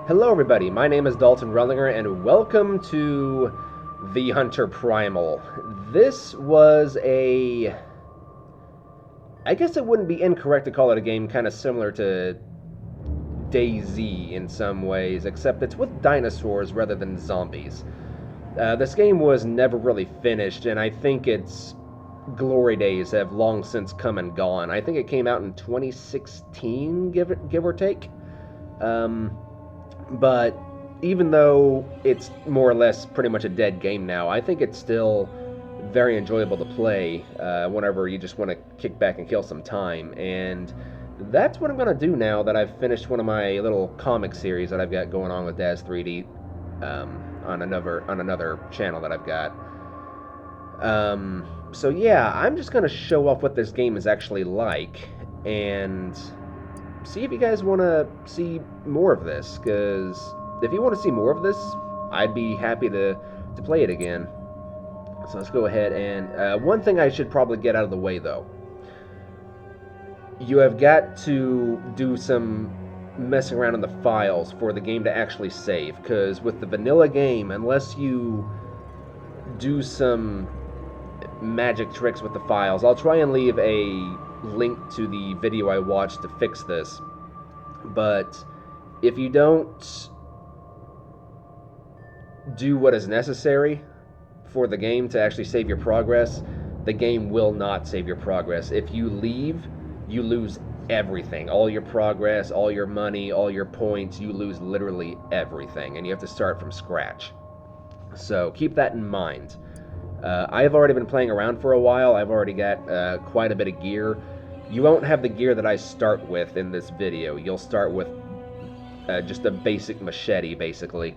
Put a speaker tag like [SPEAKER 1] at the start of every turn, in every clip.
[SPEAKER 1] Hello everybody, my name is Dalton Rellinger and welcome to The Hunter Primal. This was I guess it wouldn't be incorrect to call it a game kind of similar to DayZ in some ways, except it's with dinosaurs rather than zombies. This game was never really finished, and I think its glory days have long since come and gone. I think it came out in 2016, give or take. But even though it's more or less pretty much a dead game now, I think it's still very enjoyable to play whenever you just want to kick back and kill some time. And that's what I'm going to do now that I've finished one of my little comic series that I've got going on with Daz 3D on another channel that I've got. So yeah, I'm just going to show off what this game is actually like and see if you guys want to see more of this, because if you want to see more of this, I'd be happy to play it again. So let's go ahead and one thing I should probably get out of the way though. You have got to do some messing around in the files for the game to actually save, because with the vanilla game, unless you do some magic tricks with the files, I'll try and leave a link to the video I watched to fix this, but if you don't do what is necessary for the game to actually save your progress, the game will not save your progress. If you leave, you lose everything. All your progress, all your money, all your points, you lose literally everything, and you have to start from scratch. So keep that in mind. I've already been playing around for a while. I've already got quite a bit of gear. You won't have the gear that I start with in this video. You'll start with just a basic machete, basically.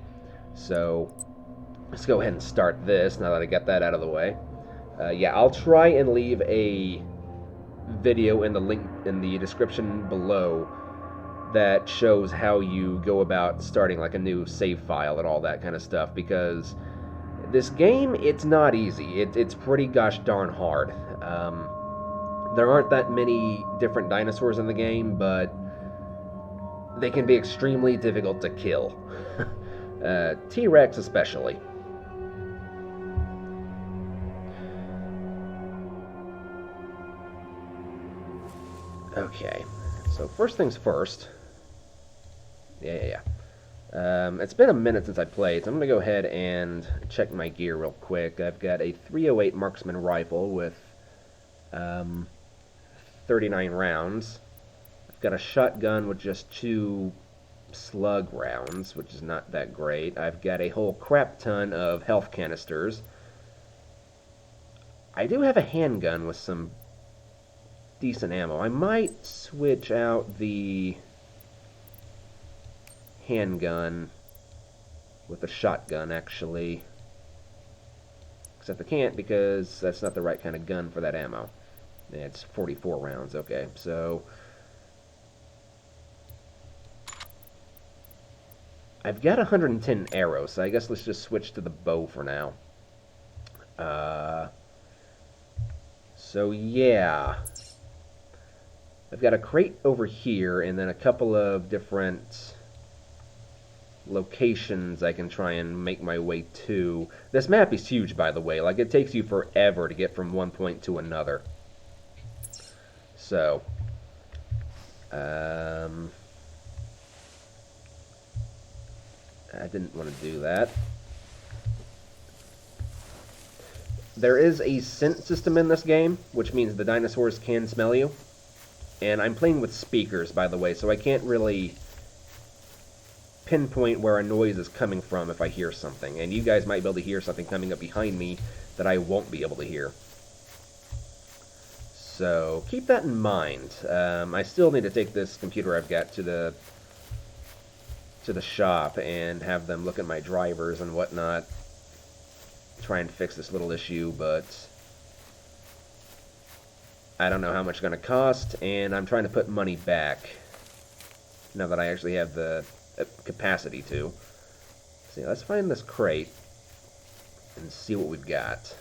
[SPEAKER 1] So let's go ahead and start this now that I got that out of the way. Yeah, I'll try and leave a video in the link in the description below that shows how you go about starting like a new save file and all that kind of stuff, because this game, it's not easy. It's pretty gosh darn hard. There aren't that many different dinosaurs in the game, but they can be extremely difficult to kill. T-Rex especially. Okay, so first things first. Yeah. It's been a minute since I played, so I'm going to go ahead and check my gear real quick. I've got a 308 marksman rifle with 39 rounds. I've got a shotgun with just 2 slug rounds, which is not that great. I've got a whole crap ton of health canisters. I do have a handgun with some decent ammo. I might switch out the handgun with a shotgun, actually. Except I can't, because that's not the right kind of gun for that ammo. Yeah, it's 44 rounds. Okay, so I've got 110 arrows, so I guess let's just switch to the bow for now. So yeah, I've got a crate over here, and then a couple of different locations I can try and make my way to. This map is huge, by the way. Like, it takes you forever to get from one point to another. So, I didn't want to do that. There is a scent system in this game, which means the dinosaurs can smell you. And I'm playing with speakers, by the way, so I can't really pinpoint where a noise is coming from if I hear something. And you guys might be able to hear something coming up behind me that I won't be able to hear. So keep that in mind. I still need to take this computer I've got to the shop and have them look at my drivers and whatnot. Try and fix this little issue, but I don't know how much it's going to cost, and I'm trying to put money back now that I actually have the capacity to. See, let's find this crate and see what we've got.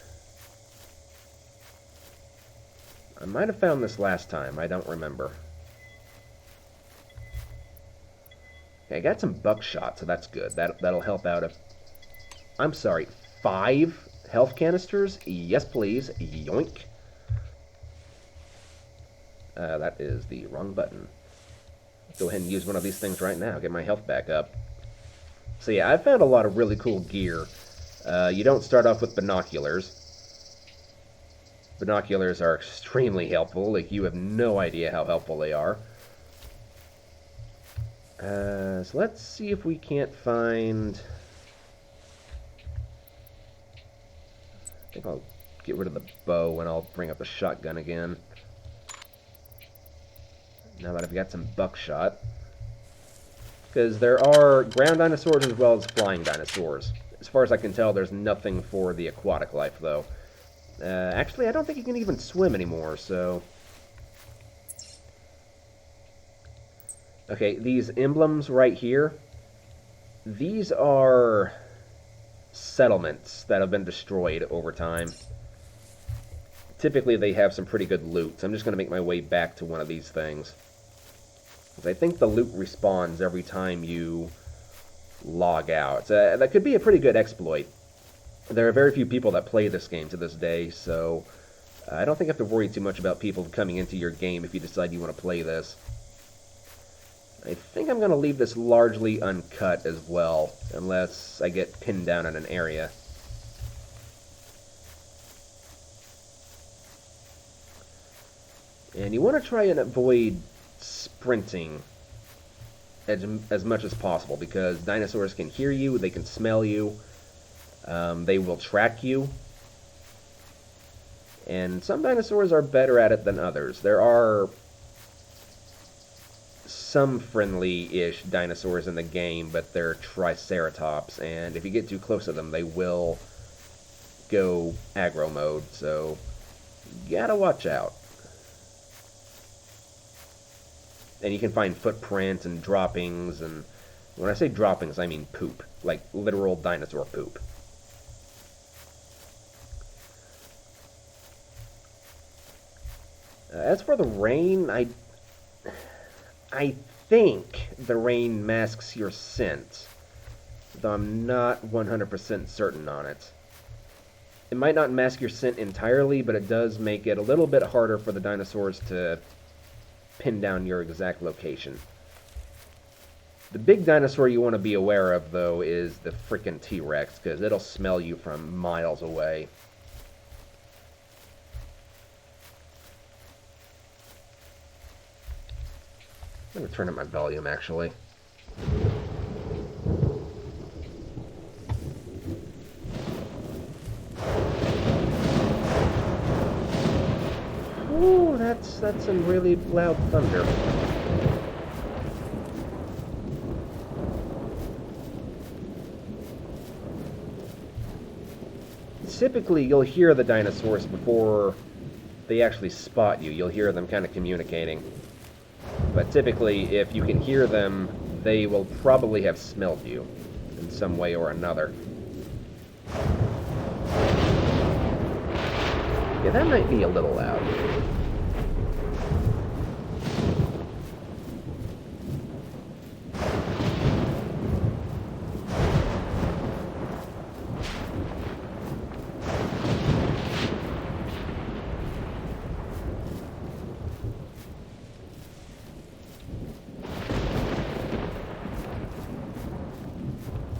[SPEAKER 1] I might have found this last time, I don't remember. Okay, I got some buckshot, so that's good. That'll help out if... I'm sorry, 5 health canisters? Yes, please. Yoink. That is the wrong button. Go ahead and use one of these things right now. Get my health back up. So yeah, I found a lot of really cool gear. You don't start off with binoculars. Binoculars are extremely helpful. Like, you have no idea how helpful they are. So let's see if we can't find... I think I'll get rid of the bow and I'll bring up the shotgun again. Now that I've got some buckshot. Because there are ground dinosaurs as well as flying dinosaurs. As far as I can tell, there's nothing for the aquatic life, though. Actually, I don't think you can even swim anymore, so... Okay, these emblems right here, these are settlements that have been destroyed over time. Typically, they have some pretty good loot, so I'm just going to make my way back to one of these things. I think the loot respawns every time you log out. That could be a pretty good exploit. There are very few people that play this game to this day, so I don't think you have to worry too much about people coming into your game if you decide you want to play this. I think I'm going to leave this largely uncut as well, unless I get pinned down in an area. And you want to try and avoid sprinting as much as possible, because dinosaurs can hear you, they can smell you, they will track you, and some dinosaurs are better at it than others. There are some friendly-ish dinosaurs in the game, but they're Triceratops, and if you get too close to them, they will go aggro mode, so you gotta watch out. And you can find footprints and droppings, and when I say droppings, I mean poop. Like, literal dinosaur poop. As for the rain, I think the rain masks your scent, though I'm not 100% certain on it. It might not mask your scent entirely, but it does make it a little bit harder for the dinosaurs to pin down your exact location. The big dinosaur you want to be aware of, though, is the frickin' T-Rex, because it'll smell you from miles away. I'm going to turn up my volume, actually. Ooh, that's some really loud thunder. Typically, you'll hear the dinosaurs before they actually spot you. You'll hear them kind of communicating. But typically, if you can hear them, they will probably have smelled you in some way or another. Yeah, that might be a little loud.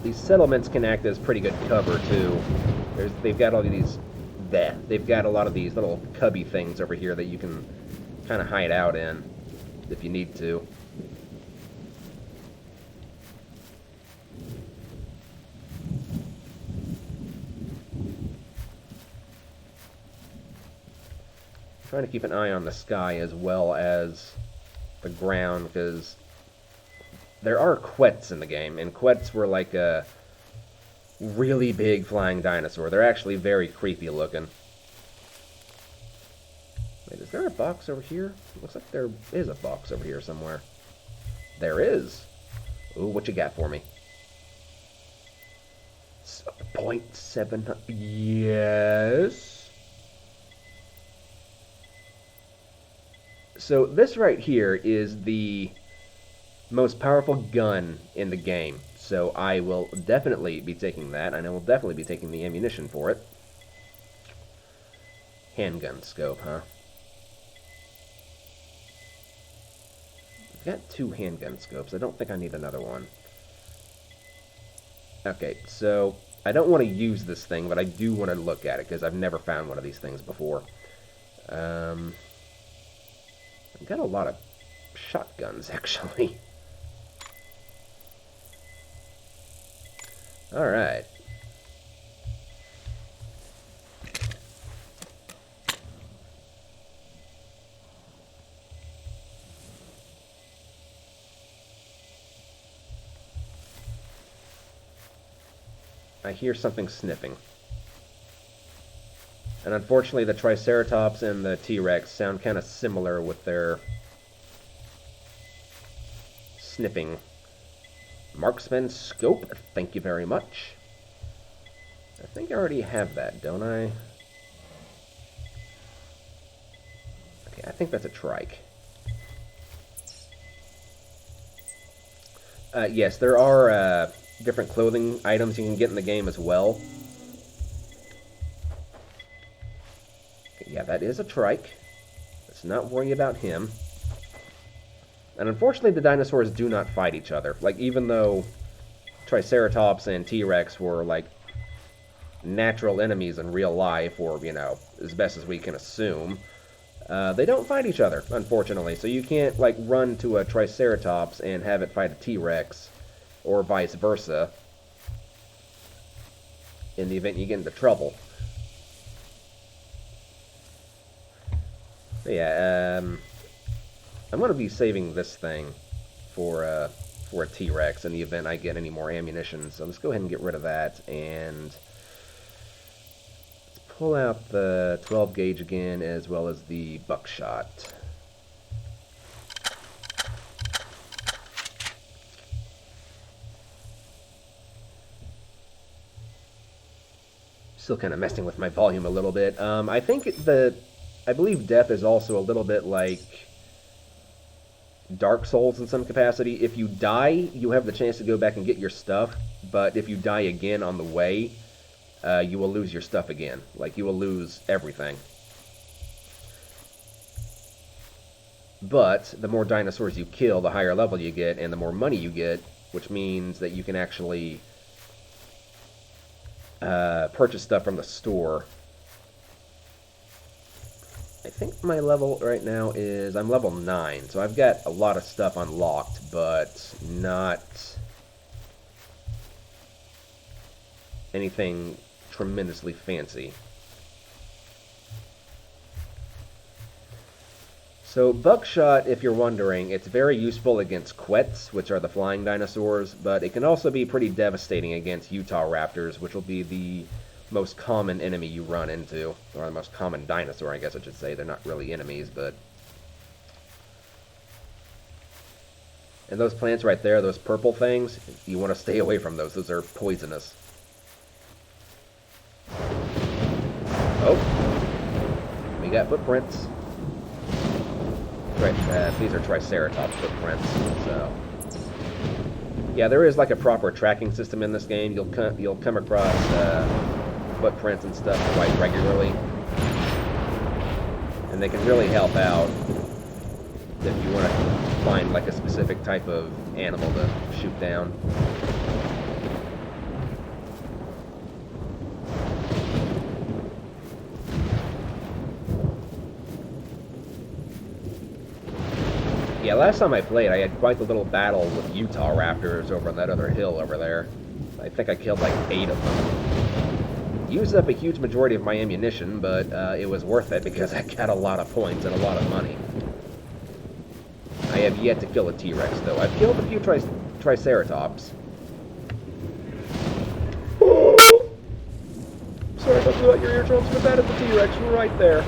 [SPEAKER 1] These settlements can act as pretty good cover, too. They've got all these... They've got a lot of these little cubby things over here that you can kind of hide out in if you need to. Trying to keep an eye on the sky as well as the ground, because there are quets in the game, and quets were like a really big flying dinosaur. They're actually very creepy looking. Wait, is there a box over here? Looks like there is a box over here somewhere. There is. Ooh, what you got for me? 0.7... Yes. So this right here is the most powerful gun in the game. So I will definitely be taking that, and I will definitely be taking the ammunition for it. Handgun scope, huh? I've got 2 handgun scopes. I don't think I need another one. Okay, so I don't want to use this thing, but I do want to look at it, because I've never found one of these things before. I've got a lot of shotguns, actually. Alright. I hear something sniffing. And unfortunately, the Triceratops and the T-Rex sound kind of similar with their sniffing. Marksman scope, thank you very much. I think I already have that, don't I? Okay, I think that's a trike. Yes, there are different clothing items you can get in the game as well. Okay, yeah, that is a trike. Let's not worry about him. And unfortunately, the dinosaurs do not fight each other. Like, even though Triceratops and T-Rex were, like, natural enemies in real life, or, you know, as best as we can assume, they don't fight each other, unfortunately. So you can't, like, run to a Triceratops and have it fight a T-Rex, or vice versa, in the event you get into trouble. But yeah, I'm going to be saving this thing for a T-Rex in the event I get any more ammunition. So let's go ahead and get rid of that, and let's pull out the 12 gauge again, as well as the buckshot. Still kind of messing with my volume a little bit. I believe death is also a little bit like Dark Souls in some capacity. If you die, you have the chance to go back and get your stuff, but if you die again on the way, you will lose your stuff again. Like, you will lose everything. But the more dinosaurs you kill, the higher level you get, and the more money you get, which means that you can actually purchase stuff from the store. I think my level right now is, I'm level 9, so I've got a lot of stuff unlocked, but not anything tremendously fancy. So buckshot, if you're wondering, it's very useful against quets, which are the flying dinosaurs, but it can also be pretty devastating against Utah raptors, which will be the most common enemy you run into, or the most common dinosaur, I guess I should say. They're not really enemies, but... And those plants right there, those purple things, you want to stay away from those. Those are poisonous. Oh! We got footprints. Right, these are Triceratops footprints, so... Yeah, there is like a proper tracking system in this game. You'll come across footprints and stuff quite regularly, and they can really help out if you want to find like a specific type of animal to shoot down. Yeah, last time I played, I had quite the little battle with Utah raptors over on that other hill over there. I think I killed like 8 of them. Used up a huge majority of my ammunition, but it was worth it because I got a lot of points and a lot of money. I have yet to kill a T-Rex, though. I've killed a few Triceratops. Oh! Sorry about that, your eardrums, but that is the T-Rex right there.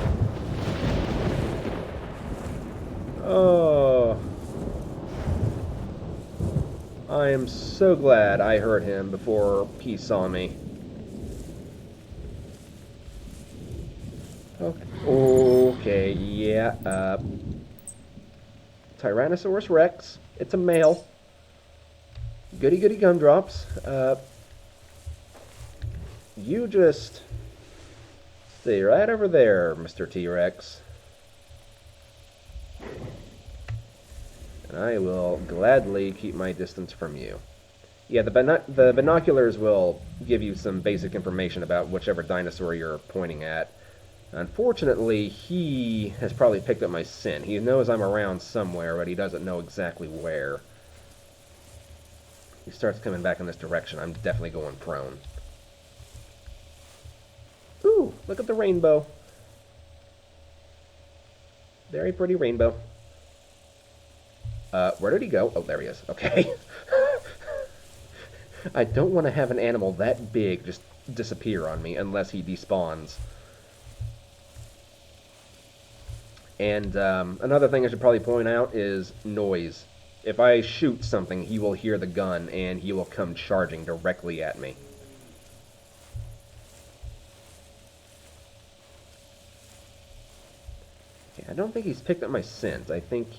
[SPEAKER 1] Oh. I am so glad I heard him before he saw me. Okay, yeah, Tyrannosaurus Rex. It's a male. Goody goody gumdrops. You just stay right over there, Mr. T-Rex. And I will gladly keep my distance from you. Yeah, the binoculars will give you some basic information about whichever dinosaur you're pointing at. Unfortunately, he has probably picked up my scent. He knows I'm around somewhere, but he doesn't know exactly where. He starts coming back in this direction. I'm definitely going prone. Ooh, look at the rainbow. Very pretty rainbow. Where did he go? Oh, there he is. Okay. I don't want to have an animal that big just disappear on me unless he despawns. And another thing I should probably point out is noise. If I shoot something, he will hear the gun and he will come charging directly at me. Okay, I don't think he's picked up my scent. I think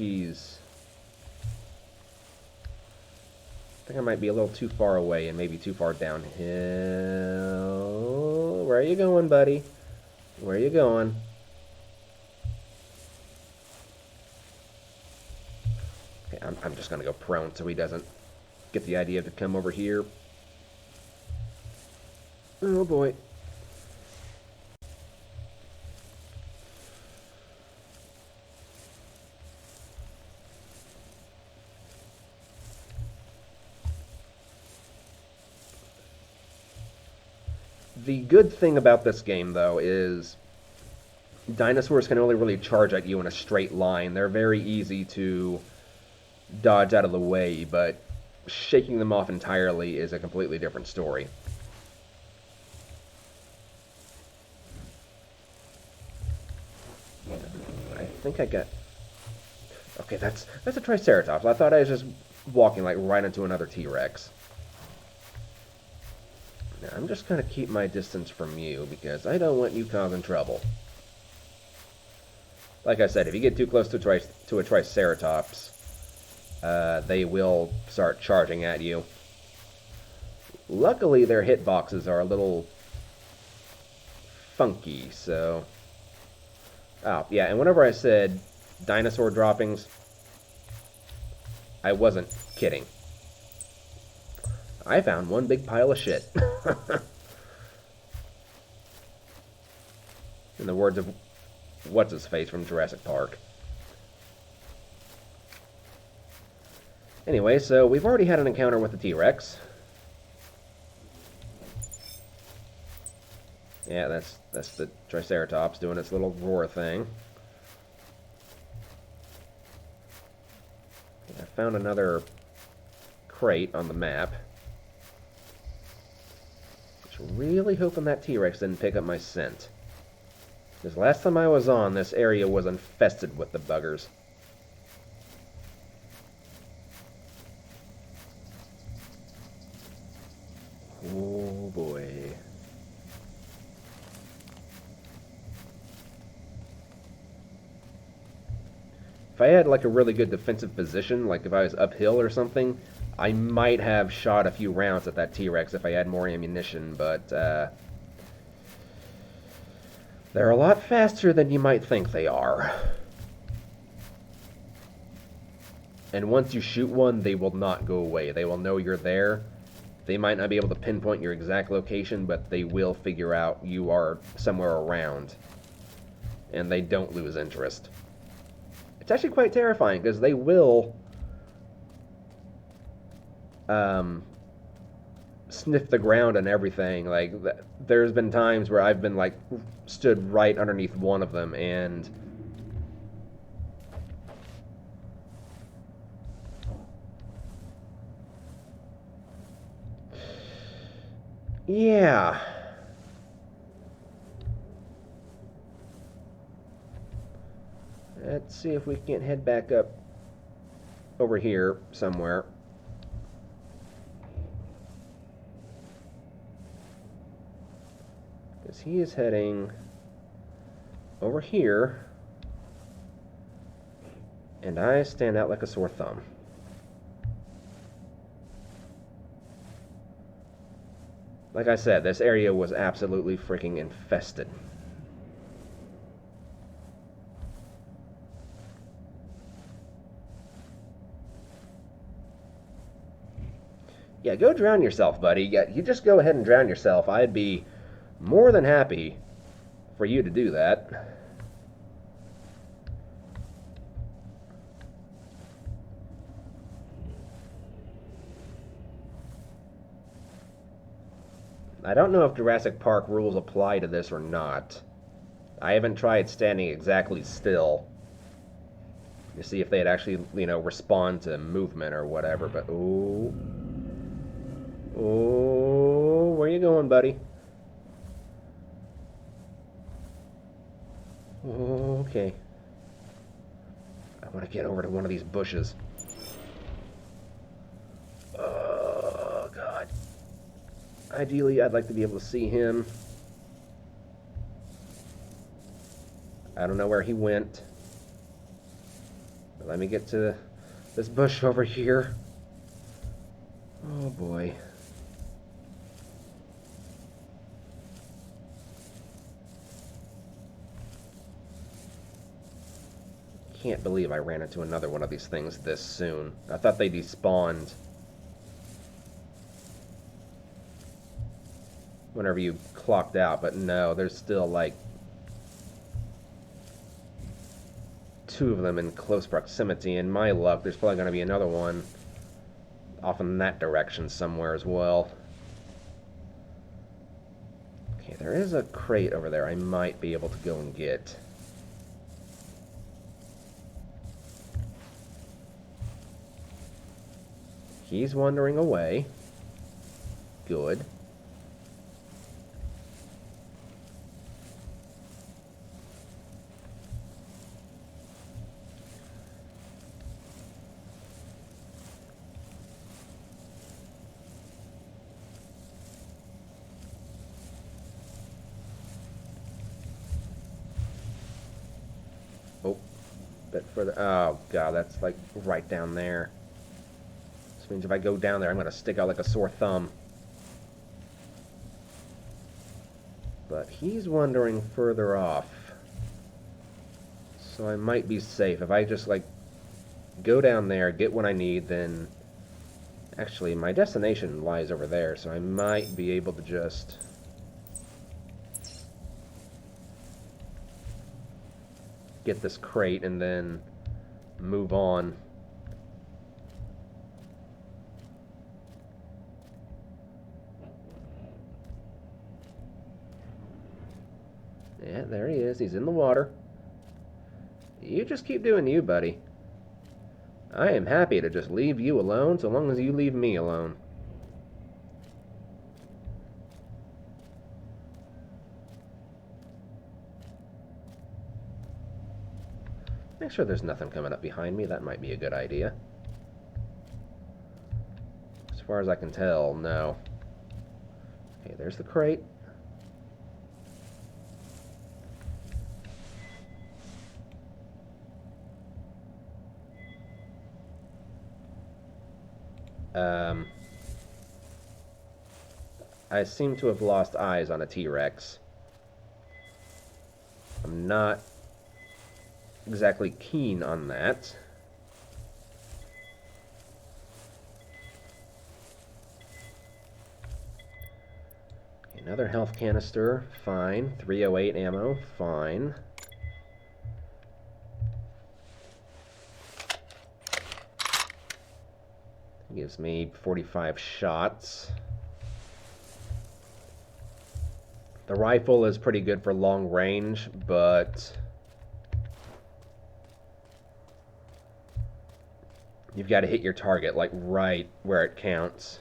[SPEAKER 1] I might be a little too far away and maybe too far downhill. Where are you going, buddy? Where are you going? Okay, I'm just going to go prone so he doesn't get the idea to come over here. Oh, boy. The good thing about this game, though, is dinosaurs can only really charge at you in a straight line. They're very easy to dodge out of the way, but shaking them off entirely is a completely different story. I think I got... Okay, that's a Triceratops. I thought I was just walking like right into another T-Rex. Now, I'm just going to keep my distance from you because I don't want you causing trouble. Like I said, if you get too close to a Triceratops, they will start charging at you. Luckily, their hitboxes are a little funky, so... Oh, yeah, and whenever I said dinosaur droppings, I wasn't kidding. I found one big pile of shit. In the words of what's-his-face from Jurassic Park. Anyway, so we've already had an encounter with the T-Rex. Yeah, that's the Triceratops doing its little roar thing. I found another crate on the map. Just really hoping that T-Rex didn't pick up my scent. Because last time I was on, this area was infested with the buggers. Oh boy. If I had like a really good defensive position, like if I was uphill or something, I might have shot a few rounds at that T-Rex if I had more ammunition, but they're a lot faster than you might think they are. And once you shoot one, they will not go away. They will know you're there. They might not be able to pinpoint your exact location, but they will figure out you are somewhere around. And they don't lose interest. It's actually quite terrifying, because they will sniff the ground and everything. Like, there's been times where I've been, like, stood right underneath one of them, and... yeah. Let's see if we can't head back up over here somewhere. Because he is heading over here, and I stand out like a sore thumb. Like I said, this area was absolutely freaking infested. Yeah, go drown yourself, buddy. Yeah, you just go ahead and drown yourself. I'd be more than happy for you to do that. I don't know if Jurassic Park rules apply to this or not. I haven't tried standing exactly still to see if they'd actually, respond to movement or whatever, but ooh. Ooh, where you going, buddy? Okay. I want to get over to one of these bushes. Oh, God. Ideally, I'd like to be able to see him. I don't know where he went. But let me get to this bush over here. Oh, boy. Can't believe I ran into another one of these things this soon. I thought they despawned whenever you clocked out, but no, there's still like 2 of them in close proximity. In my luck, there's probably going to be another one off in that direction somewhere as well. Okay, there is a crate over there I might be able to go and get. He's wandering away. Good. Oh, bit further. Oh, God, that's like right down there. This means if I go down there, I'm going to stick out like a sore thumb. But he's wandering further off. So I might be safe. If I just, like, go down there, get what I need, then... Actually, my destination lies over there, so I might be able to just... get this crate and then move on. Yeah, there he is. He's in the water. You just keep doing you, buddy. I am happy to just leave you alone so long as you leave me alone. Make sure there's nothing coming up behind me. That might be a good idea. As far as I can tell, no. Okay, there's the crate. I seem to have lost eyes on a T-Rex. I'm not exactly keen on that. Another health canister, fine. 308 ammo, fine. Gives me 45 shots. The rifle is pretty good for long range, but you've got to hit your target, like, right where it counts.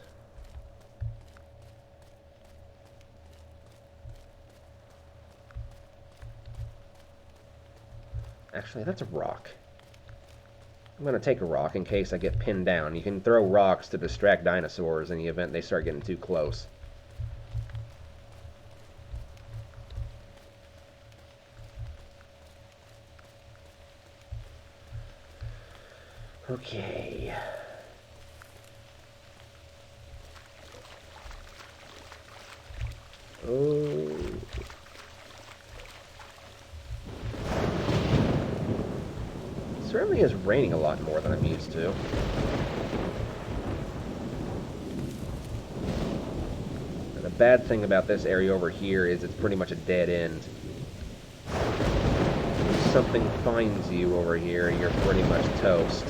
[SPEAKER 1] Actually, that's a rock. I'm going to take a rock in case I get pinned down. You can throw rocks to distract dinosaurs in the event they start getting too close. Okay. Oh. It certainly is raining a lot more than I'm used to. And the bad thing about this area over here is it's pretty much a dead end. If something finds you over here, you're pretty much toast.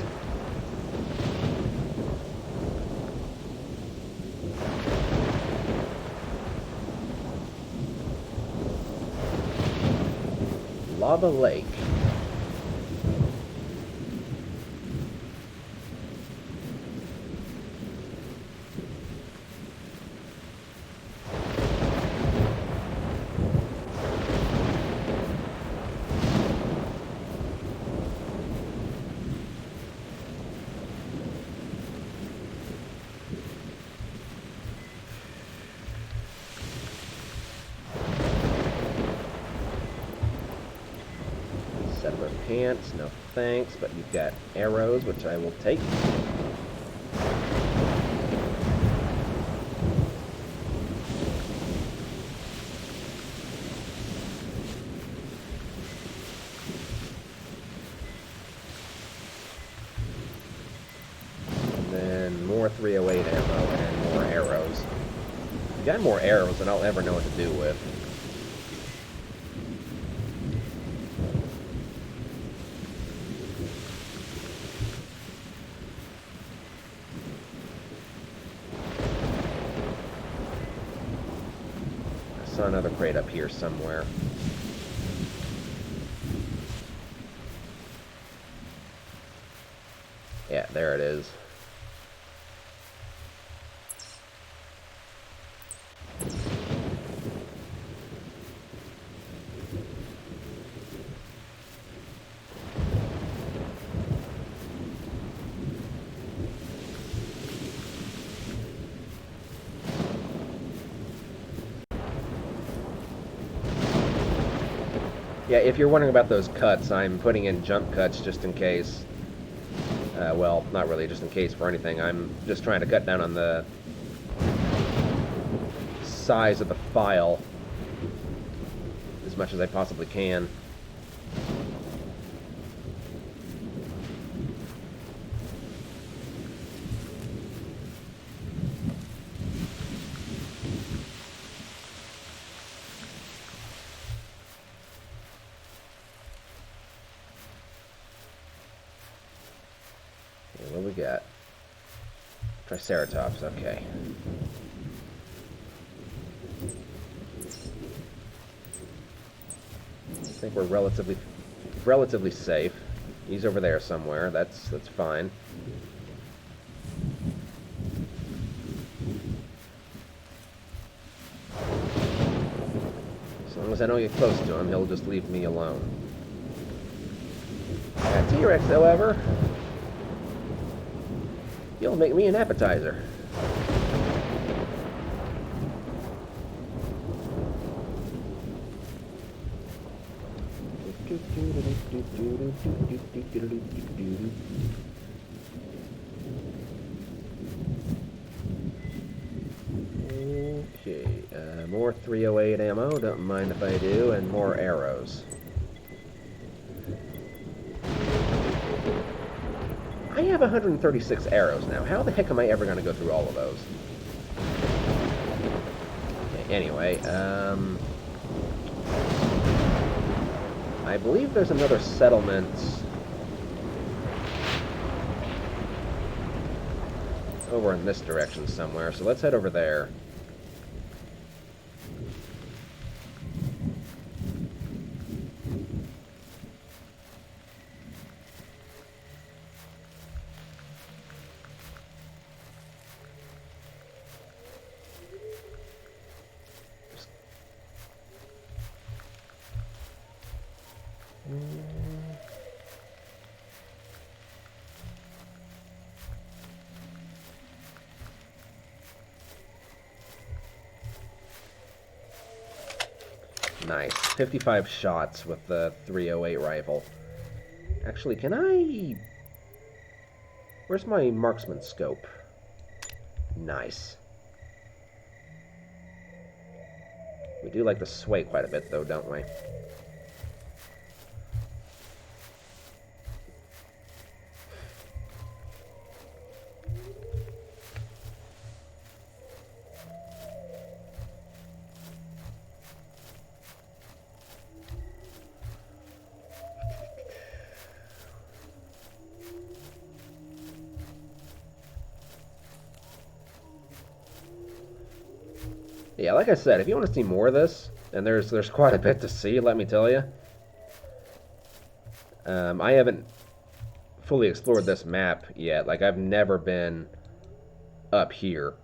[SPEAKER 1] Lava Lake. Settler pants, no thanks, but you've got arrows, which I will take. And then more 308 ammo and more arrows. I've got more arrows than I'll ever know what to do with. Saw another crate up here somewhere. Yeah, there it is. Yeah, if you're wondering about those cuts, I'm putting in jump cuts just in case. Well, not really just in case for anything. I'm just trying to cut down on the size of the file as much as I possibly can. What do we got? Triceratops, okay. I think we're relatively safe. He's over there somewhere. That's fine. As long as I don't get close to him, he'll just leave me alone. That T-Rex, however, he'll make me an appetizer. Okay, more 308 ammo, don't mind if I do, and more arrows. I have 136 arrows now. How the heck am I ever going to go through all of those? Okay, anyway, I believe there's another settlement over in this direction somewhere, so let's head over there. Nice. 55 shots with the 308 rifle. Actually, can I... Where's my marksman scope? Nice. We do like to sway quite a bit, though, don't we? Yeah, like I said, if you want to see more of this, and there's quite a bit to see, let me tell you. I haven't fully explored this map yet. Like, I've never been up here.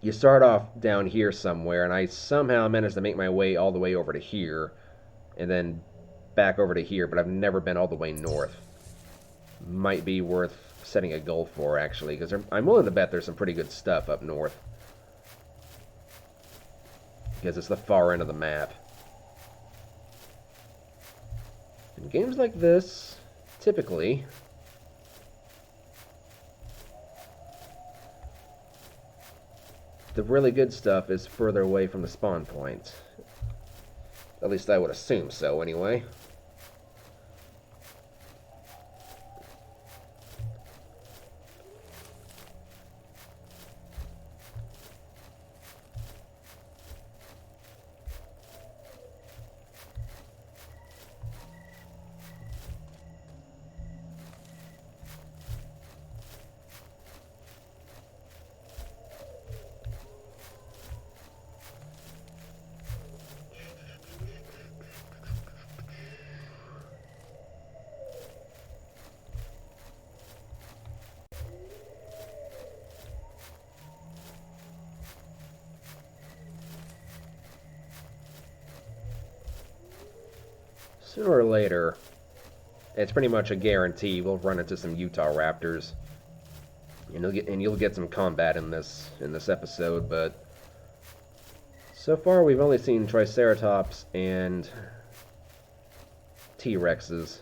[SPEAKER 1] You start off down here somewhere, and I somehow managed to make my way all the way over to here, and then back over to here, but I've never been all the way north. Might be worth setting a goal for, actually, because I'm willing to bet there's some pretty good stuff up north. Because it's the far end of the map. In games like this, typically, the really good stuff is further away from the spawn point. At least I would assume so, anyway. Sooner or later, it's pretty much a guarantee we'll run into some Utah Raptors. And you'll get some combat in this episode, but so far we've only seen Triceratops and T-Rexes.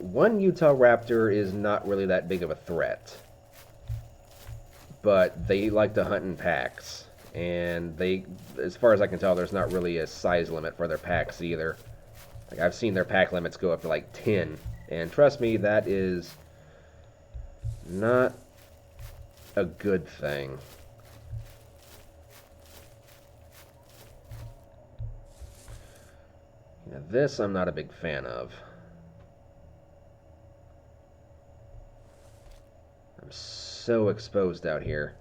[SPEAKER 1] One Utah Raptor is not really that big of a threat, but they like to hunt in packs, and as far as I can tell, there's not really a size limit for their packs either. Like, I've seen their pack limits go up to like 10, and trust me, that is not a good thing. Now, this I'm not a big fan of. I'm so exposed out here.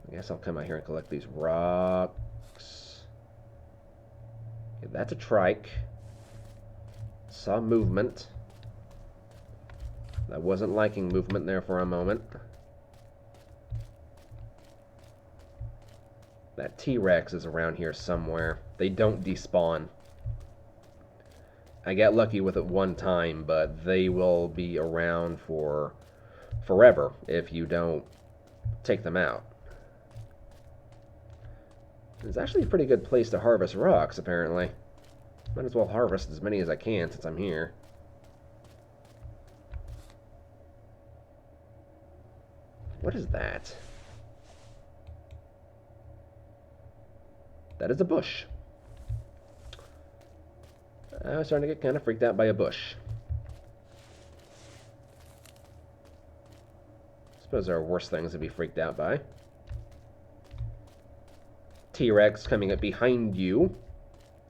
[SPEAKER 1] I guess I'll come out here and collect these rocks. Okay, that's a trike. Saw movement. I wasn't liking movement there for a moment. That T-Rex is around here somewhere. They don't despawn. I got lucky with it one time, but they will be around for forever if you don't take them out. It's actually a pretty good place to harvest rocks, apparently. Might as well harvest as many as I can since I'm here. What is that? That is a bush. I was starting to get kind of freaked out by a bush. Suppose there are worse things to be freaked out by. T-Rex coming up behind you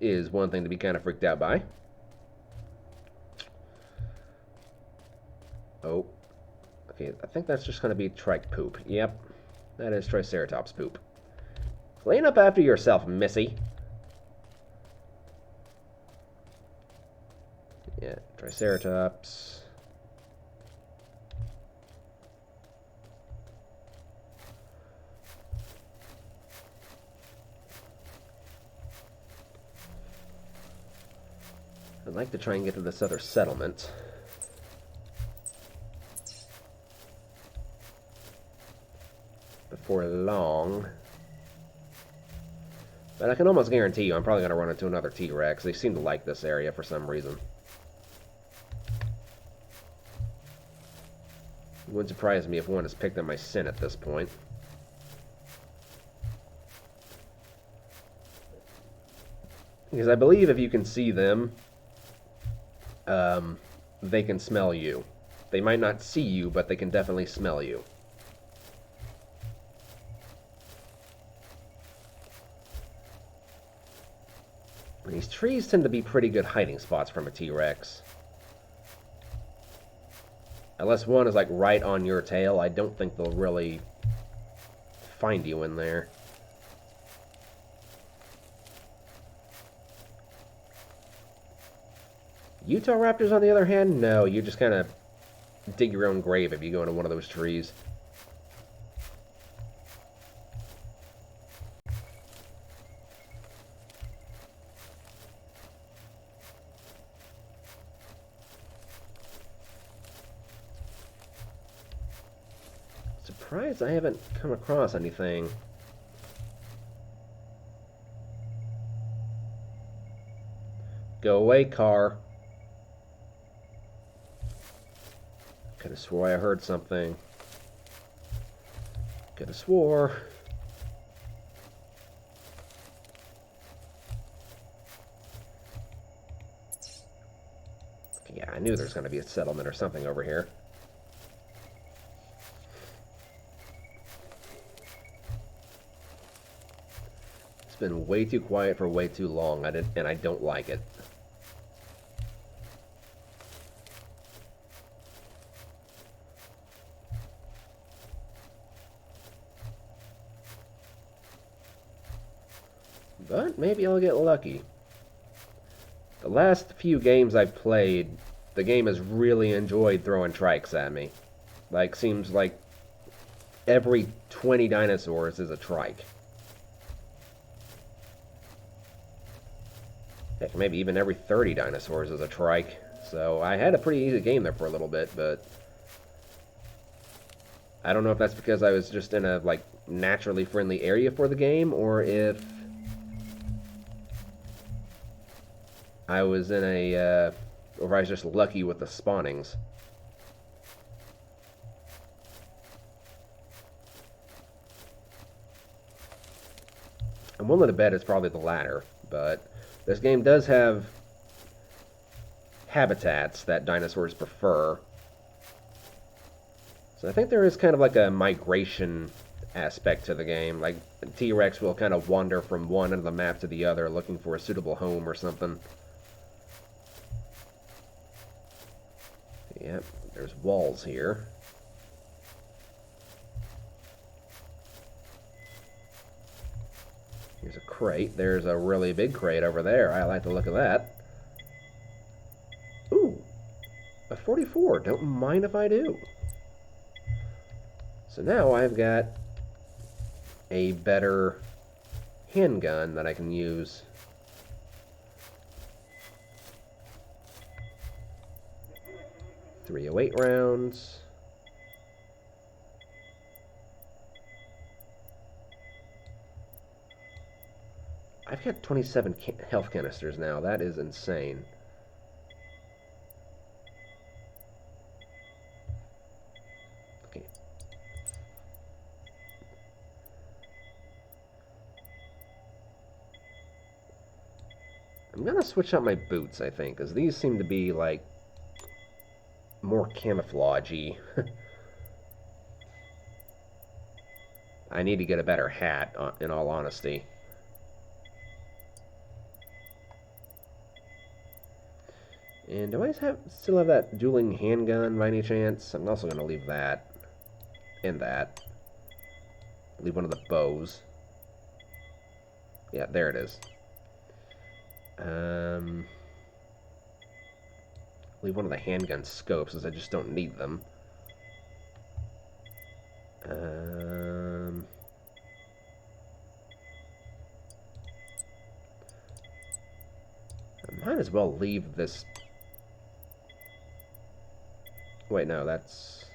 [SPEAKER 1] is one thing to be kind of freaked out by. Oh. Okay, I think that's just going to be trike poop. Yep, that is Triceratops poop. Clean up after yourself, missy. Yeah, Triceratops. I'd like to try and get to this other settlement. Before long. But I can almost guarantee you I'm probably going to run into another T-Rex. They seem to like this area for some reason. It wouldn't surprise me if one has picked up my scent at this point. Because I believe if you can see them, they can smell you. They might not see you, but they can definitely smell you. These trees tend to be pretty good hiding spots from a T-Rex. Unless one is like right on your tail, I don't think they'll really find you in there. Utah raptors, on the other hand, no, you just kind of dig your own grave if you go into one of those trees. Surprised I haven't come across anything. Go away, car. Could have swore I heard something. Could have swore. Yeah, I knew there was going to be a settlement or something over here. It's been way too quiet for way too long, and I don't like it. But maybe I'll get lucky. The last few games I've played, the game has really enjoyed throwing trikes at me. Like, seems like every 20 dinosaurs is a trike. Heck, maybe even every 30 dinosaurs is a trike. So I had a pretty easy game there for a little bit, but I don't know if that's because I was just in a, like, naturally friendly area for the game, or if I was in a, or I was just lucky with the spawnings. I'm willing to bet it's probably the latter, but this game does have habitats that dinosaurs prefer. So I think there is kind of like a migration aspect to the game. Like, T-Rex will kind of wander from one end of the map to the other looking for a suitable home or something. Yep, there's walls here. Here's a crate. There's a really big crate over there. I like the look of that. Ooh, a 44. Don't mind if I do. So now I've got a better handgun that I can use. .308 rounds. I've got 27 health canisters now. That is insane. Okay. I'm gonna switch out my boots, I think, because these seem to be, like, more camouflage-y. I need to get a better hat, in all honesty. And do I still have that dueling handgun by any chance? I'm also going to leave that. And that. Leave one of the bows. Yeah, there it is. Leave one of the handgun scopes, as I just don't need them. I might as well leave this. Wait, no, that's.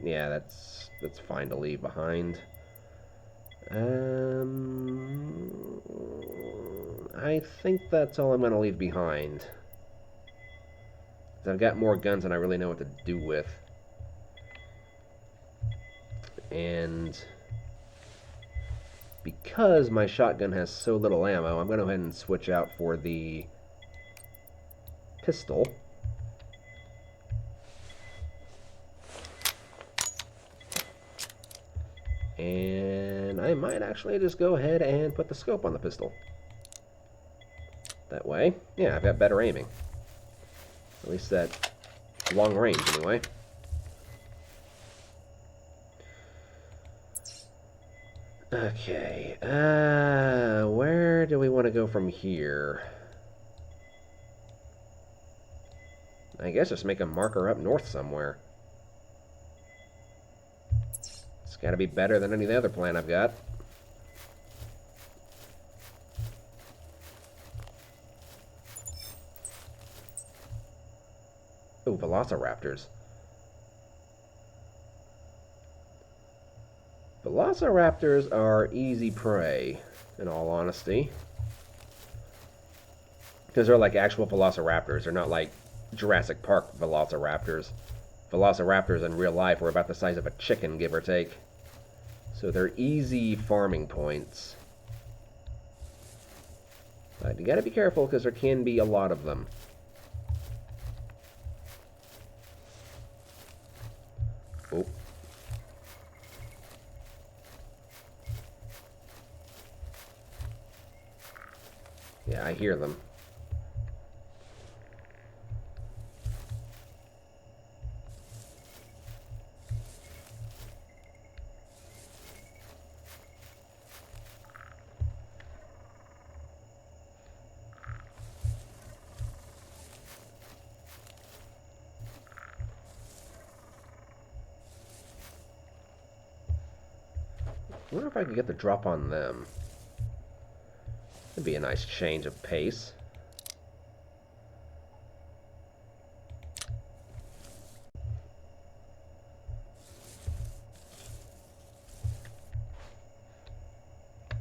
[SPEAKER 1] Yeah, that's fine to leave behind. I think that's all I'm going to leave behind. 'Cause I've got more guns than I really know what to do with. And because my shotgun has so little ammo, I'm going to go ahead and switch out for the pistol. And I might actually just go ahead and put the scope on the pistol. That way, yeah, I've got better aiming. At least at long range, anyway. Okay, where do we want to go from here? I guess just make a marker up north somewhere. It's got to be better than any of the other plan I've got. Oh, velociraptors. Velociraptors are easy prey, in all honesty. Because they're like actual velociraptors. They're not like Jurassic Park velociraptors. Velociraptors in real life were about the size of a chicken, give or take. So they're easy farming points. But you gotta be careful because there can be a lot of them. Oh. Yeah, I hear them. I wonder if I could get the drop on them. That'd be a nice change of pace.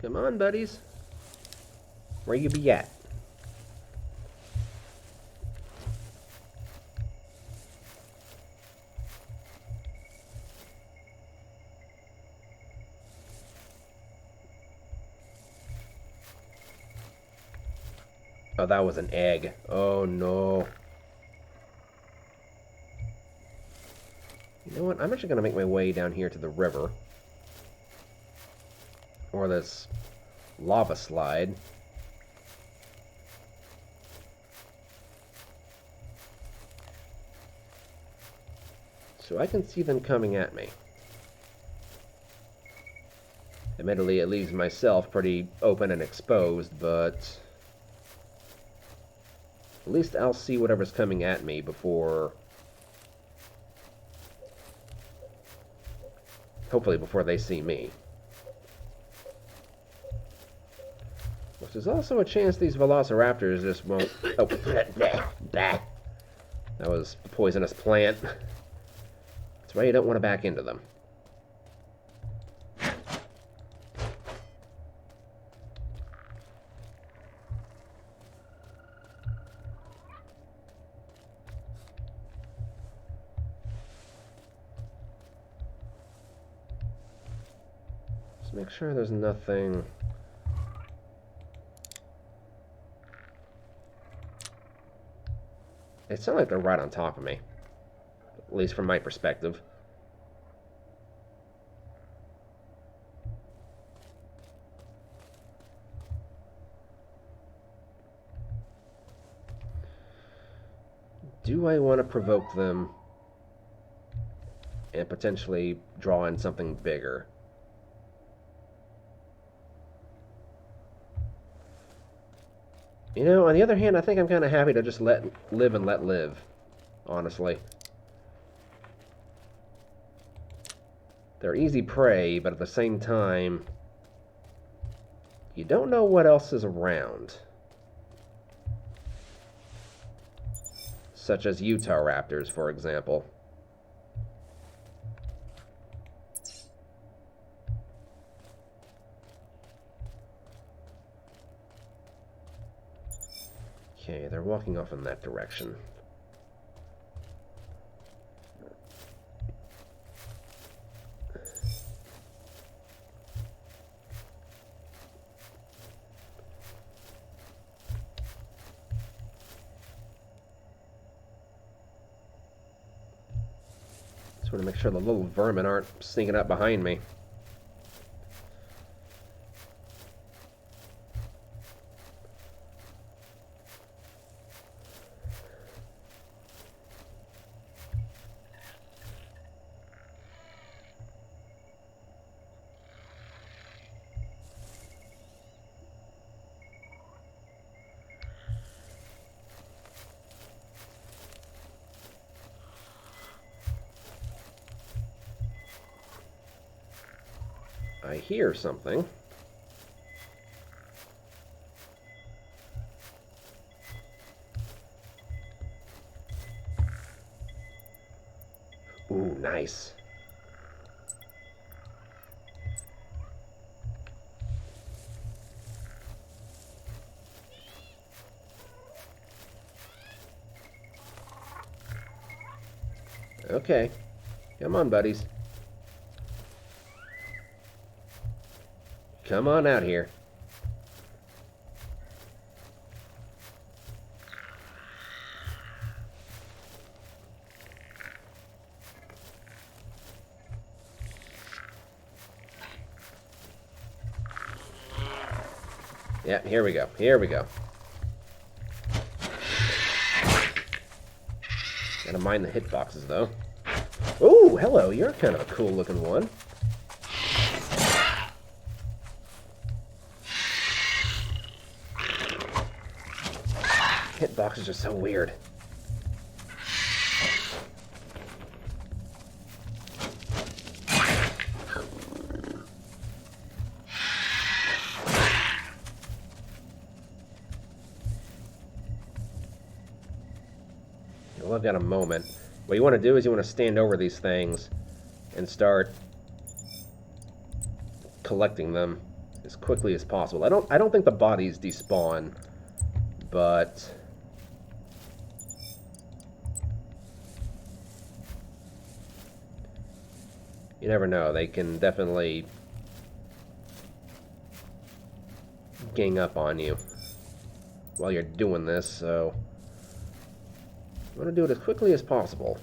[SPEAKER 1] Come on, buddies. Where you be at? Oh, that was an egg. Oh, no. You know what? I'm actually going to make my way down here to the river. Or this lava slide. So I can see them coming at me. Admittedly, it leaves myself pretty open and exposed, but at least I'll see whatever's coming at me before... Hopefully before they see me. Which is also a chance these velociraptors just won't... Oh, that was a poisonous plant. That's why you don't want to back into them. Just make sure there's nothing... It sounds like they're right on top of me. At least from my perspective. Do I want to provoke them and potentially draw in something bigger? You know, on the other hand, I think I'm kind of happy to just let live and let live, honestly. They're easy prey, but at the same time, you don't know what else is around. Such as Utah raptors, for example. Okay, they're walking off in that direction. Just want to make sure the little vermin aren't sneaking up behind me. I hear something. Ooh, nice. Okay. Come on, buddies. Come on out here. Yeah, here we go. Here we go. Gotta mind the hitboxes, though. Oh, hello. You're kind of a cool looking one. Hitboxes are so weird. Well, I've got a moment. What you want to do is you want to stand over these things and start collecting them as quickly as possible. I don't think the bodies despawn, but you never know. They can definitely gang up on you while you're doing this, so I'm going to do it as quickly as possible.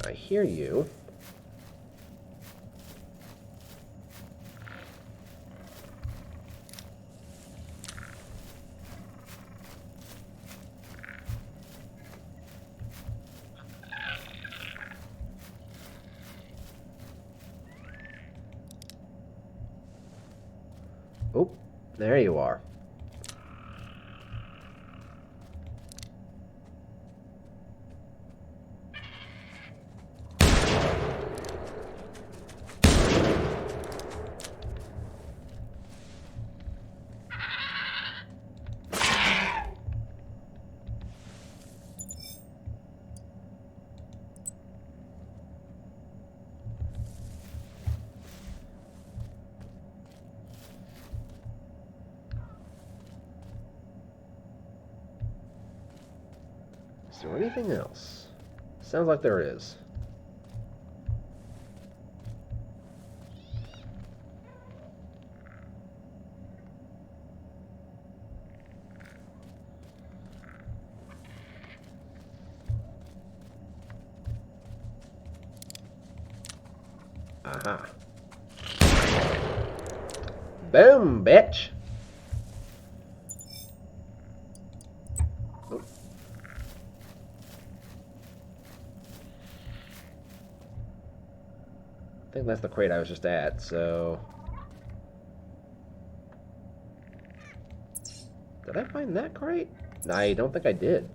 [SPEAKER 1] I hear you. Oh, there you are. Is there anything else? Sounds like there is. Aha. Boom, bitch! Oh. I think that's the crate I was just at, so... Did I find that crate? I don't think I did.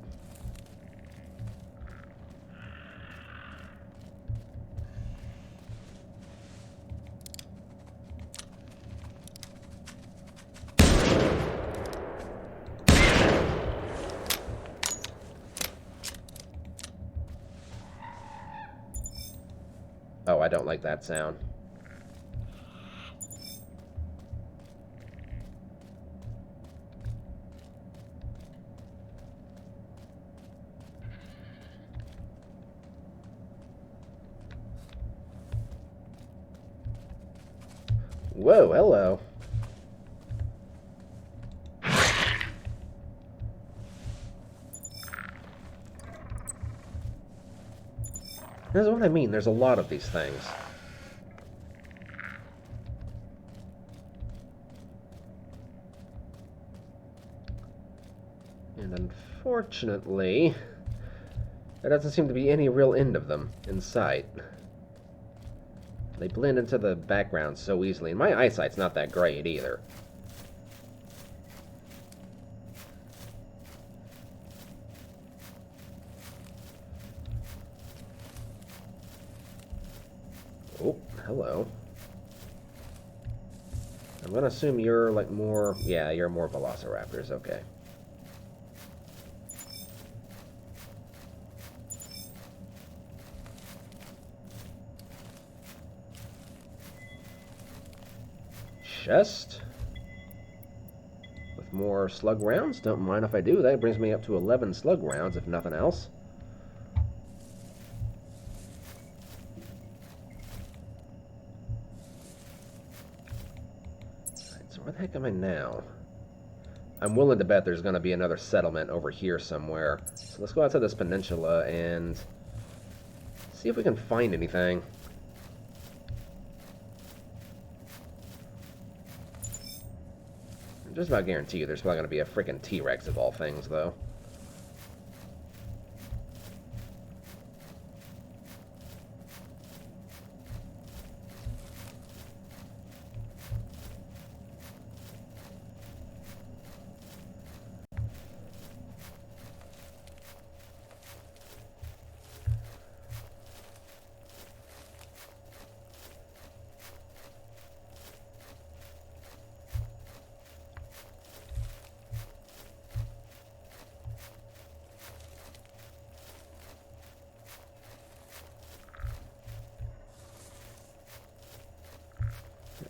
[SPEAKER 1] Oh, I don't like that sound. Whoa, hello. That's what I mean. There's a lot of these things. And unfortunately, there doesn't seem to be any real end of them in sight. They blend into the background so easily, and my eyesight's not that great either. Oh, hello. I'm gonna assume you're like more... Yeah, you're more velociraptors, okay. Chest. With more slug rounds. Don't mind if I do. That brings me up to 11 slug rounds, if nothing else. Alright, so where the heck am I now? I'm willing to bet there's going to be another settlement over here somewhere. So let's go out to this peninsula and see if we can find anything. I'm just about guarantee you there's probably going to be a freaking T-Rex of all things, though.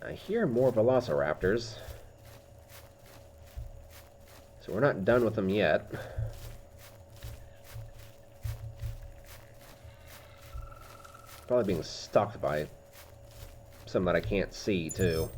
[SPEAKER 1] I hear more velociraptors. So we're not done with them yet. Probably being stalked by some that I can't see, too.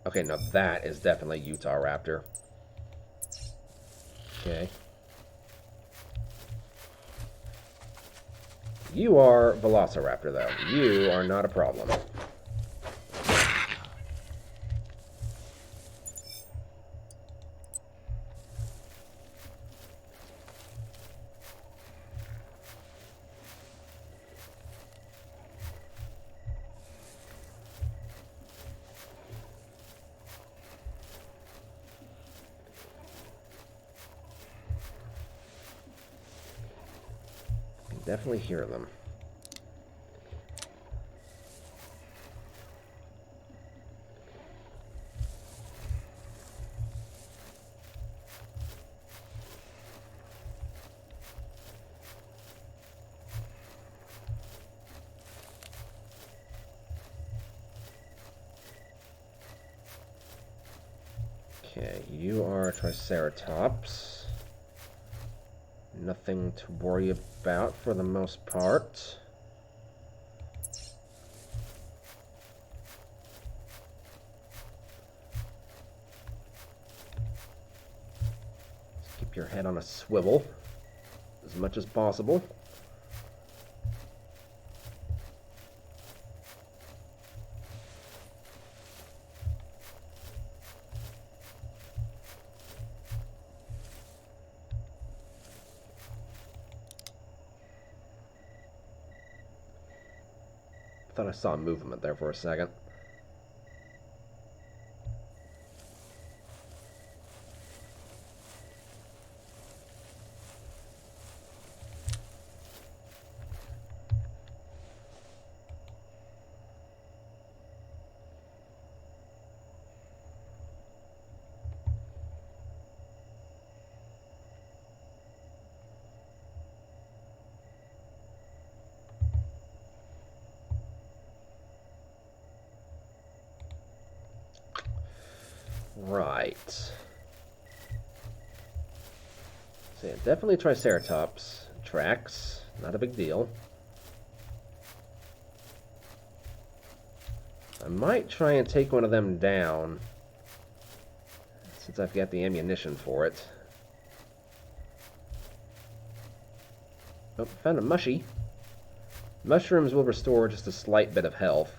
[SPEAKER 1] Okay, now that is definitely Utah Raptor. Okay. You are Velociraptor, though. You are not a problem. Definitely hear them. Okay, you are Triceratops. Nothing to worry about for the most part. Just keep your head on a swivel as much as possible. Thought I saw movement there for a second. Right. So yeah, definitely Triceratops tracks. Not a big deal. I might try and take one of them down, since I've got the ammunition for it. Oh, found a mushy. Mushrooms will restore just a slight bit of health.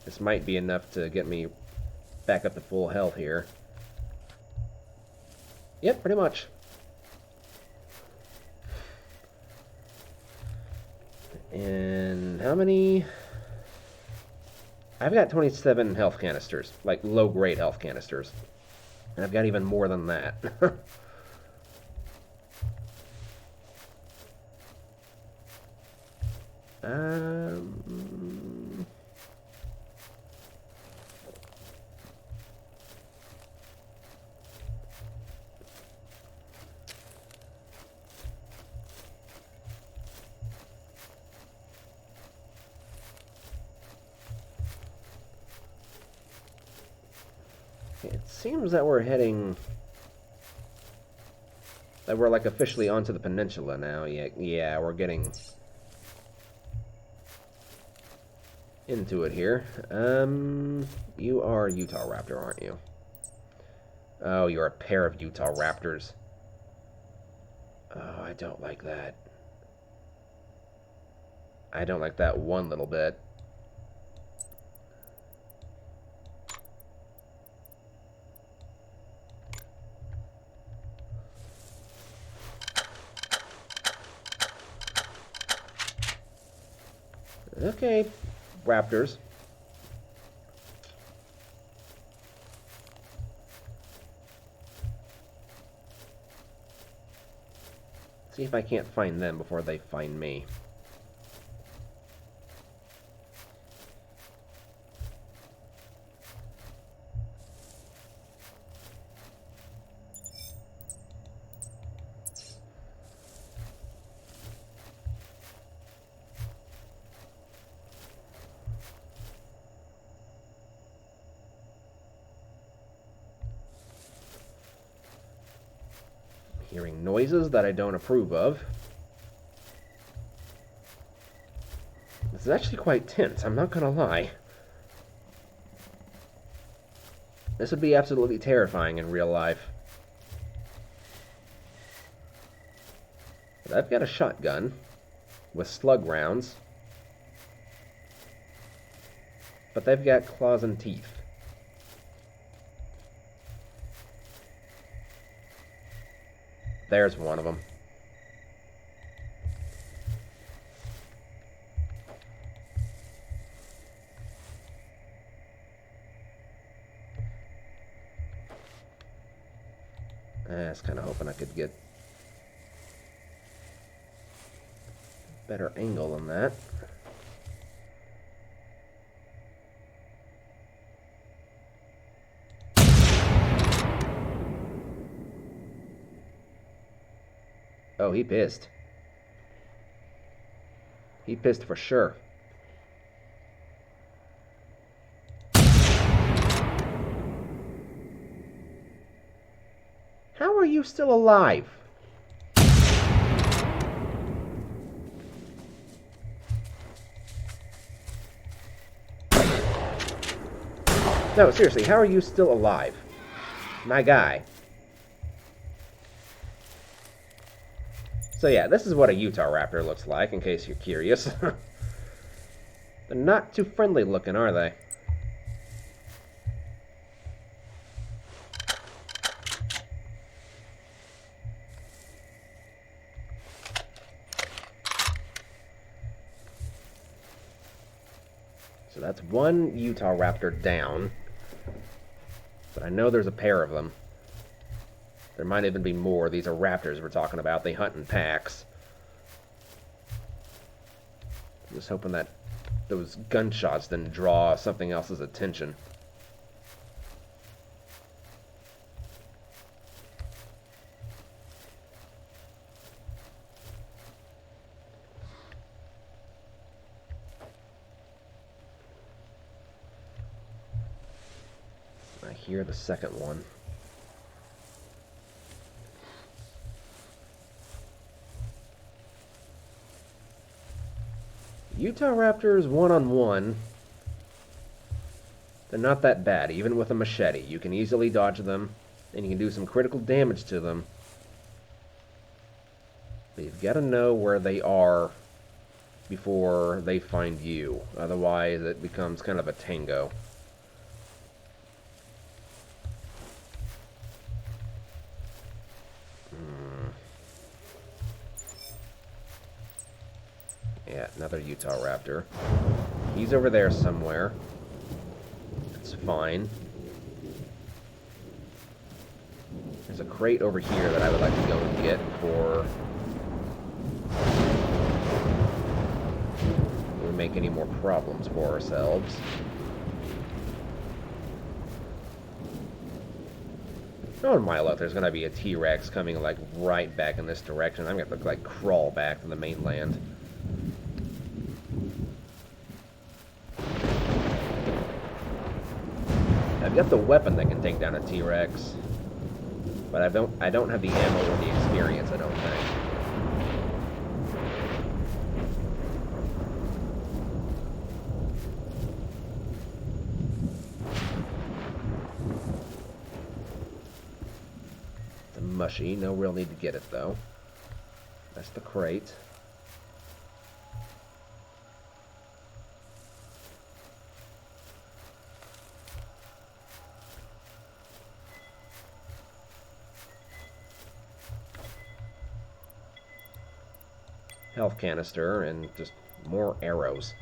[SPEAKER 1] This might be enough to get me back up to full health here. Yep, pretty much. And how many? I've got 27 health canisters, like low-grade health canisters. And I've got even more than that. um... It seems that we're heading... that we're, like, officially onto the peninsula now. Yeah, we're getting into it here. You are Utah Raptor, aren't you? Oh, you're a pair of Utah Raptors. Oh, I don't like that. I don't like that one little bit. Okay, Raptors. See if I can't find them before they find me. Hearing noises that I don't approve of. This is actually quite tense, I'm not gonna lie. This would be absolutely terrifying in real life. But I've got a shotgun with slug rounds. But they've got claws and teeth. There's one of them. I was kind of hoping I could get a better angle than that. Oh, he pissed. He pissed for sure. How are you still alive? No, seriously, how are you still alive? My guy. So yeah, this is what a Utah Raptor looks like, in case you're curious. They're not too friendly looking, are they? So that's one Utah Raptor down. But I know there's a pair of them. There might even be more. These are raptors we're talking about. They hunt in packs. I'm just hoping that those gunshots didn't draw something else's attention. I hear the second one. Utah Raptors one-on-one, they're not that bad, even with a machete. You can easily dodge them, and you can do some critical damage to them. But you've got to know where they are before they find you. Otherwise, it becomes kind of a tango. Yeah, another Utah Raptor. He's over there somewhere. It's fine. There's a crate over here that I would like to go and get before we make any more problems for ourselves. Oh, a mile out, there's going to be a T-Rex coming, like, right back in this direction. I'm going to, like, crawl back to the mainland. I've got the weapon that can take down a T-Rex, but I don't have the ammo or the experience, I don't think. The mushy, no real need to get it though. That's the crate. Health canister, and just more arrows.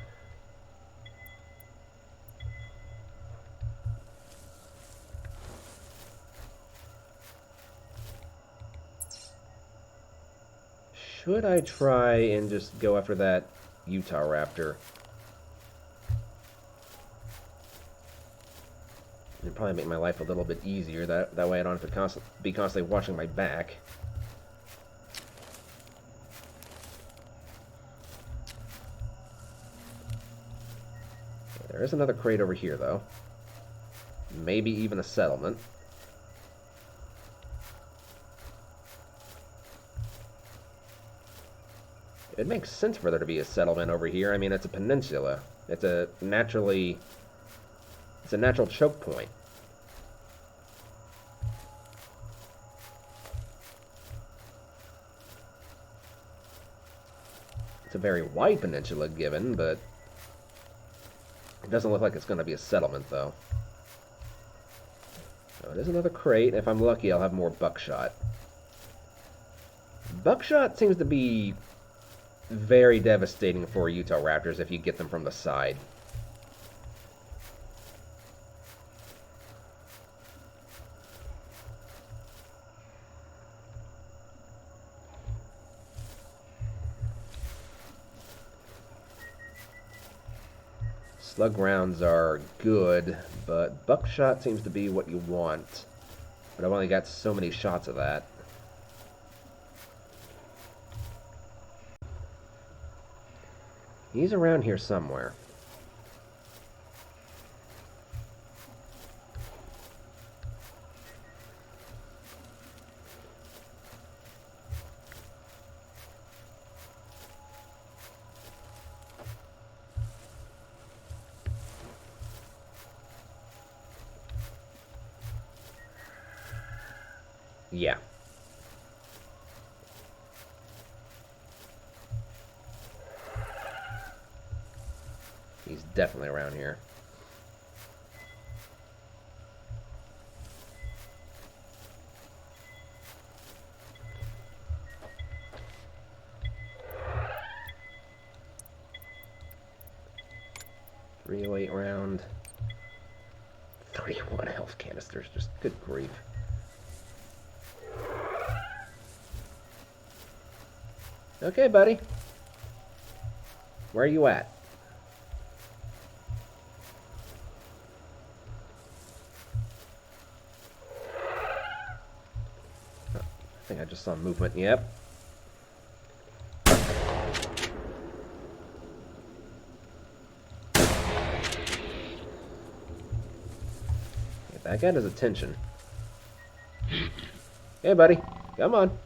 [SPEAKER 1] Should I try and just go after that Utah Raptor? It'd probably make my life a little bit easier. That way I don't have to be constantly watching my back. There is another crate over here, though. Maybe even a settlement. It makes sense for there to be a settlement over here. I mean, it's a peninsula. It's a natural choke point. It's a very wide peninsula given, but it doesn't look like it's going to be a settlement, though. Oh, it is another crate. If I'm lucky, I'll have more buckshot. Buckshot seems to be very devastating for Utah Raptors if you get them from the side. Slug rounds are good, but buckshot seems to be what you want. But I've only got so many shots of that. He's around here somewhere. Yeah. He's definitely around here. .308 round. 31 health canisters. Just good grief. Okay, buddy. Where are you at? Oh, I think I just saw movement. Yep. Get that got his attention. Hey, buddy. Come on.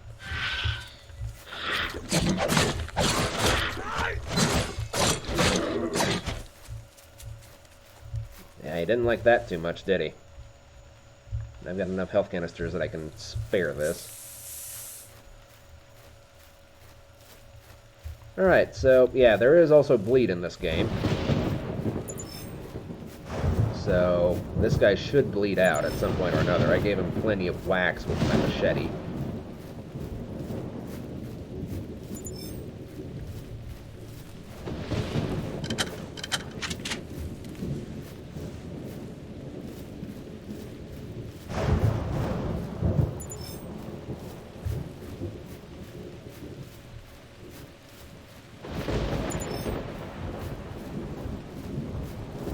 [SPEAKER 1] He didn't like that too much, did he? I've got enough health canisters that I can spare this. Alright, so, yeah, there is also bleed in this game. So, this guy should bleed out at some point or another. I gave him plenty of whacks with my machete.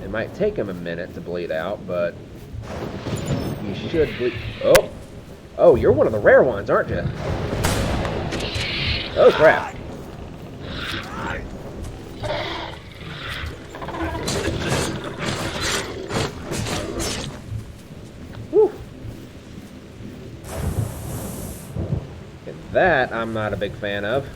[SPEAKER 1] It might take him a minute to bleed out, but he should bleed. Oh! Oh, you're one of the rare ones, aren't you? Oh, crap. Whew. And that I'm not a big fan of.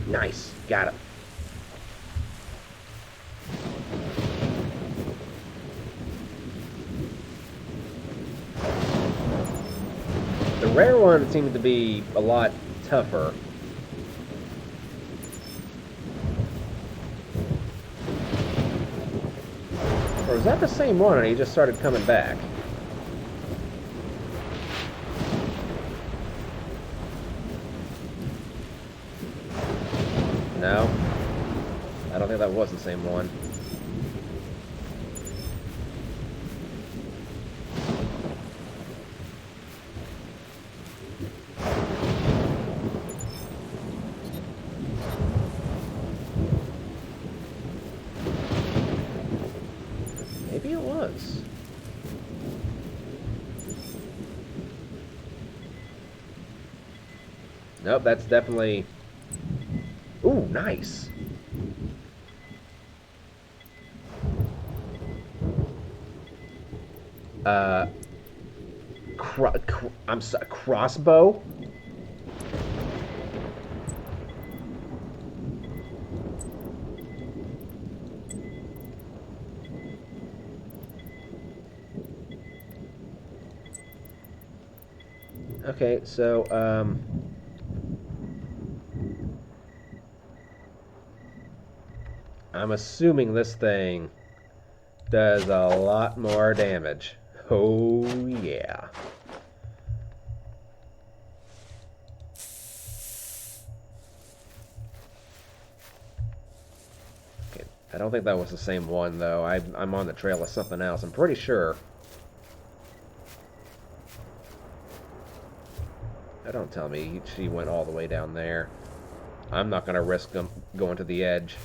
[SPEAKER 1] Nice. Got it. The rare one seemed to be a lot tougher. Or is that the same one and he just started coming back? No? I don't think that was the same one. Maybe it was. Nope, that's definitely... Ooh, nice. I'm sorry, crossbow? Okay, so, I'm assuming this thing does a lot more damage. Oh, yeah. Okay, I don't think that was the same one, though. I'm on the trail of something else. I'm pretty sure. Don't tell me she went all the way down there. I'm not going to risk them going to the edge.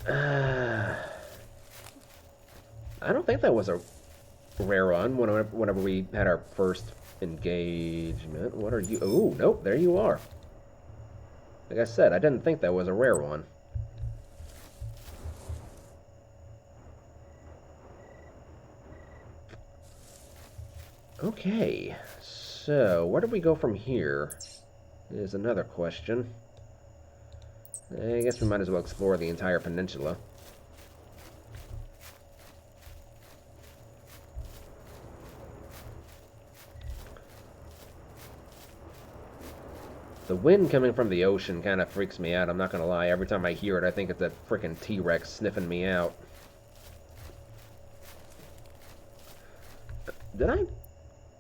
[SPEAKER 1] I don't think that was a rare one whenever we had our first engagement. What are you? Oh, nope, there you are. Like I said, I didn't think that was a rare one. Okay, so where do we go from here is another question. I guess we might as well explore the entire peninsula. The wind coming from the ocean kind of freaks me out, I'm not gonna lie. Every time I hear it, I think it's a frickin' T-Rex sniffing me out. Did I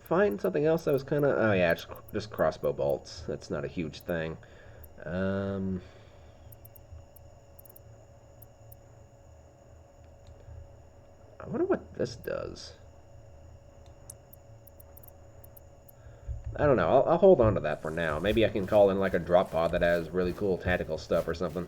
[SPEAKER 1] find something else that was kind of... Oh yeah, just crossbow bolts. That's not a huge thing. I wonder what this does. I don't know. I'll hold on to that for now. Maybe I can call in like a drop pod that has really cool tactical stuff or something.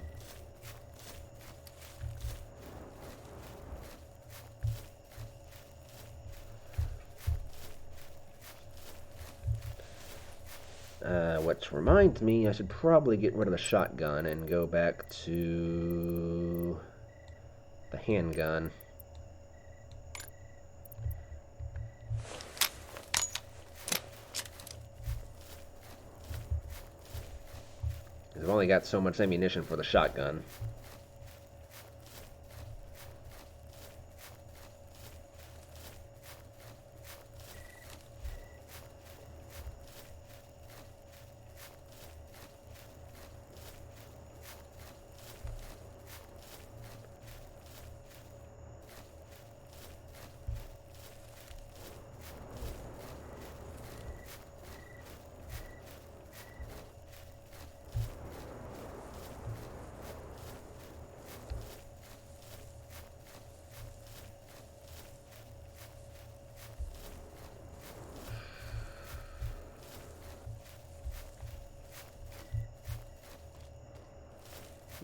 [SPEAKER 1] Which reminds me, I should probably get rid of the shotgun and go back to... the handgun. I've only got so much ammunition for the shotgun.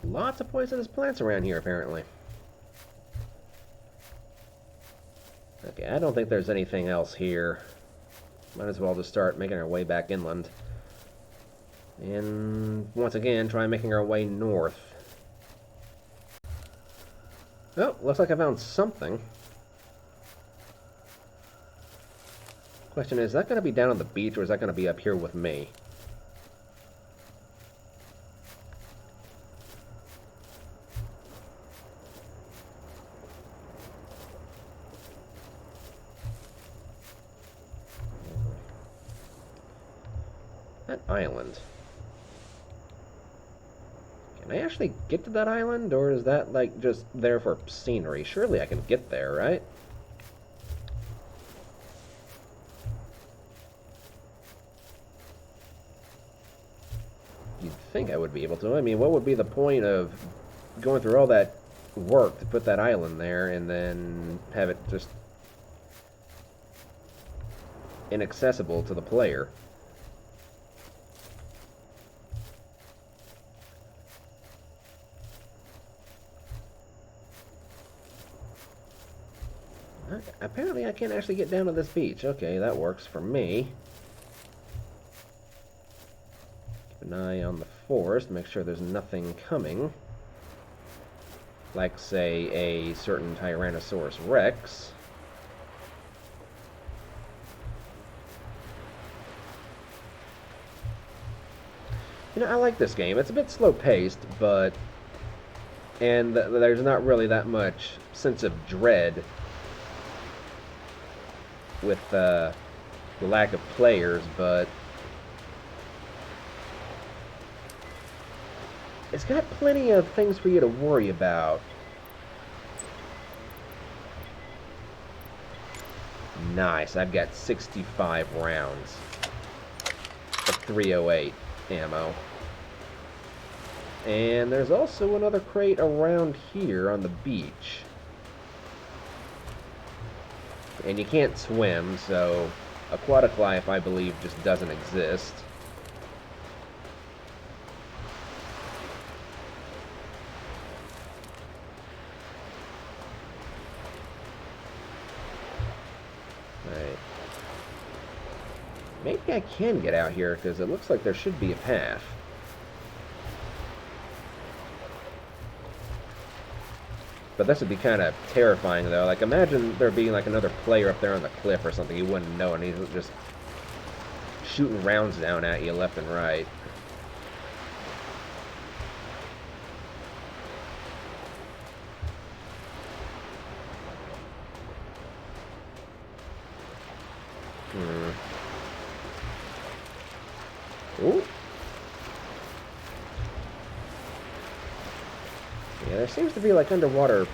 [SPEAKER 1] Lots of poisonous plants around here, apparently. Okay, I don't think there's anything else here. Might as well just start making our way back inland. And once again, try making our way north. Oh, looks like I found something. Question is that going to be down on the beach, or is that going to be up here with me? That island. Can I actually get to that island, or is that, like, just there for scenery? Surely I can get there, right? You'd think I would be able to. I mean, what would be the point of going through all that work to put that island there and then have it just inaccessible to the player? Apparently I can't actually get down to this beach. Okay, that works for me. Keep an eye on the forest, make sure there's nothing coming. Like, say, a certain Tyrannosaurus Rex. You know, I like this game. It's a bit slow-paced, but... And there's not really that much sense of dread with the lack of players, but it's got plenty of things for you to worry about. Nice, I've got 65 rounds of 308 ammo. And there's also another crate around here on the beach. And you can't swim, so aquatic life, I believe, just doesn't exist. Right. Maybe I can get out here, because it looks like there should be a path. But this would be kind of terrifying, though. Like, imagine there being, like, another player up there on the cliff or something. You wouldn't know, and he's just shooting rounds down at you left and right. Ooh. Yeah, there seems to be, like, underwater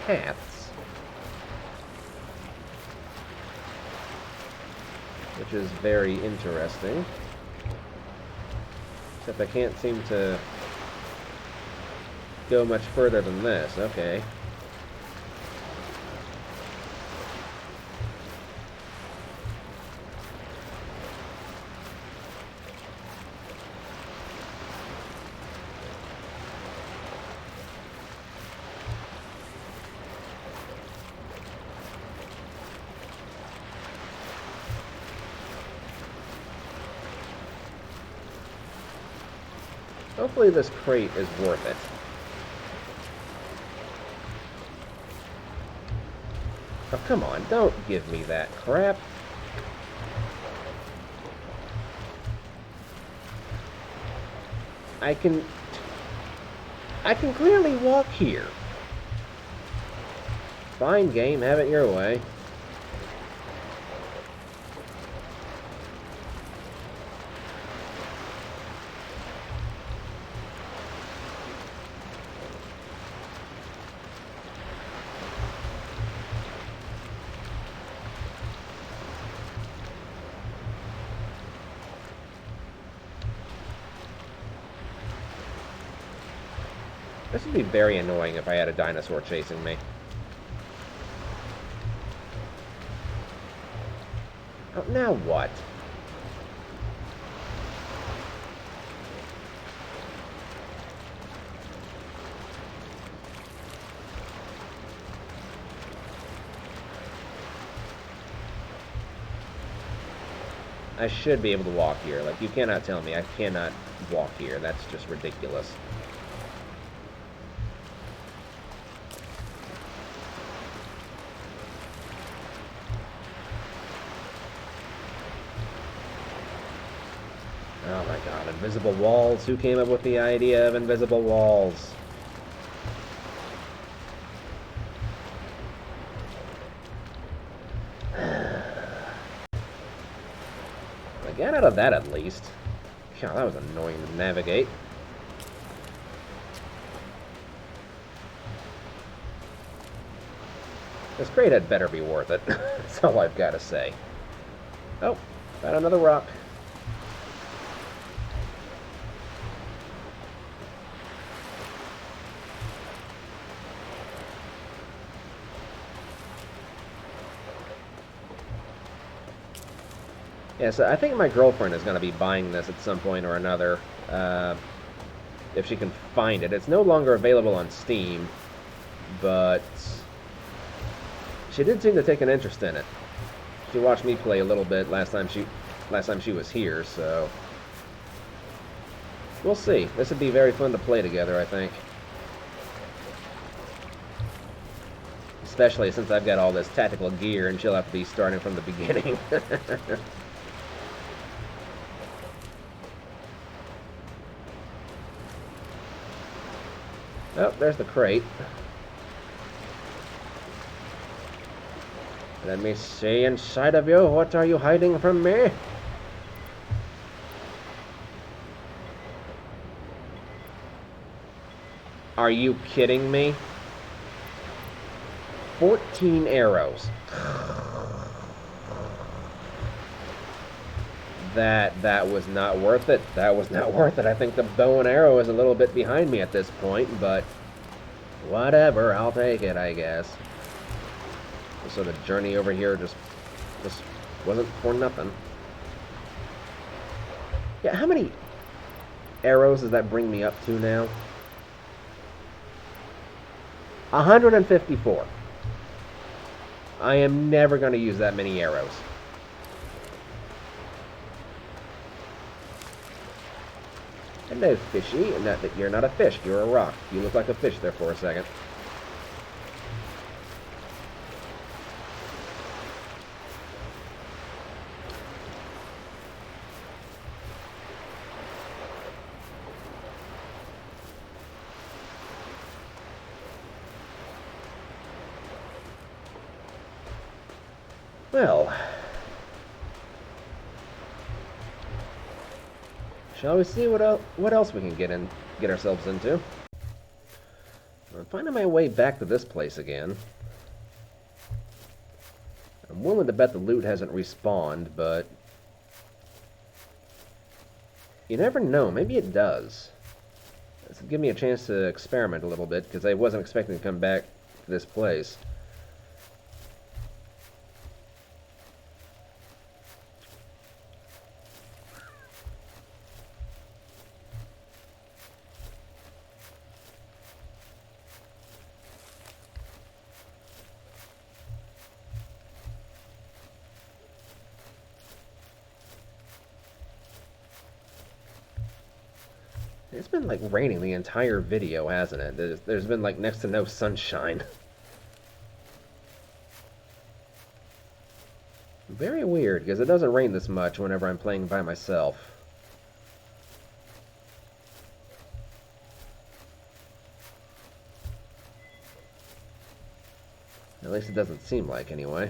[SPEAKER 1] paths. Which is very interesting. Except I can't seem to go much further than this. Okay. Hopefully this crate is worth it. Oh, come on, don't give me that crap. I can clearly walk here. Fine game, have it your way. This would be very annoying if I had a dinosaur chasing me. Oh, now what? I should be able to walk here. Like, you cannot tell me I cannot walk here. That's just ridiculous. Oh my god, invisible walls. Who came up with the idea of invisible walls? I got out of that at least. God, that was annoying to navigate. This crate had better be worth it. That's all I've got to say. Oh, found another rock. Yeah, so I think my girlfriend is going to be buying this at some point or another, if she can find it. It's no longer available on Steam, but she did seem to take an interest in it. She watched me play a little bit last time she was here, so we'll see. This would be very fun to play together, I think. Especially since I've got all this tactical gear and she'll have to be starting from the beginning. Oh, there's the crate. Let me see inside of you. What are you hiding from me? Are you kidding me? 14 arrows. That was not worth it. That was not worth it. I think the bow and arrow is a little bit behind me at this point, but whatever, I'll take it, I guess. So the journey over here just wasn't for nothing. Yeah, how many arrows does that bring me up to now? 154. I am never going to use that many arrows. Hello, fishy. Not that you're not a fish. You're a rock. You look like a fish there for a second. Well, shall we see what else we can get ourselves into? I'm finding my way back to this place again. I'm willing to bet the loot hasn't respawned, but you never know. Maybe it does. This will give me a chance to experiment a little bit, because I wasn't expecting to come back to this place. It's been like raining the entire video, hasn't it? There's been like next to no sunshine. Very weird, because it doesn't rain this much whenever I'm playing by myself. At least it doesn't seem like, anyway.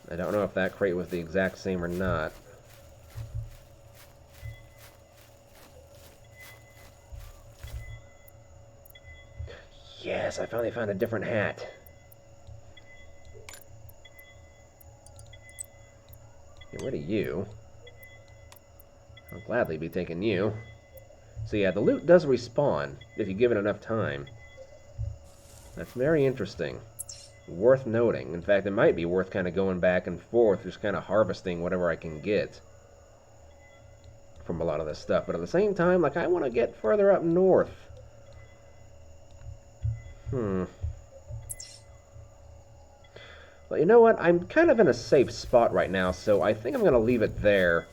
[SPEAKER 1] I don't know if that crate was the exact same or not. Yes, I finally found a different hat. Get rid of you. I'll gladly be taking you. So yeah, the loot does respawn if you give it enough time. That's very interesting. Worth noting. In fact, it might be worth kind of going back and forth, just kind of harvesting whatever I can get from a lot of this stuff. But at the same time, like, I want to get further up north. Well, you know what? I'm kind of in a safe spot right now, so I think I'm going to leave it there.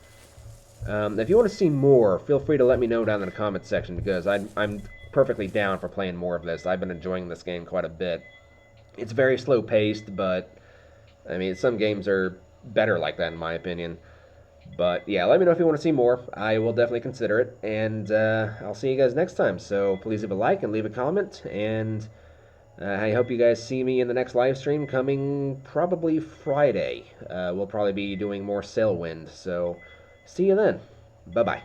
[SPEAKER 1] If you want to see more, feel free to let me know down in the comment section, because I'm perfectly down for playing more of this. I've been enjoying this game quite a bit. It's very slow-paced, but, I mean, some games are better like that, in my opinion. But, yeah, let me know if you want to see more. I will definitely consider it, and I'll see you guys next time. So please leave a like and leave a comment, and I hope you guys see me in the next live stream coming probably Friday. We'll probably be doing more Sailwind, so see you then. Bye-bye.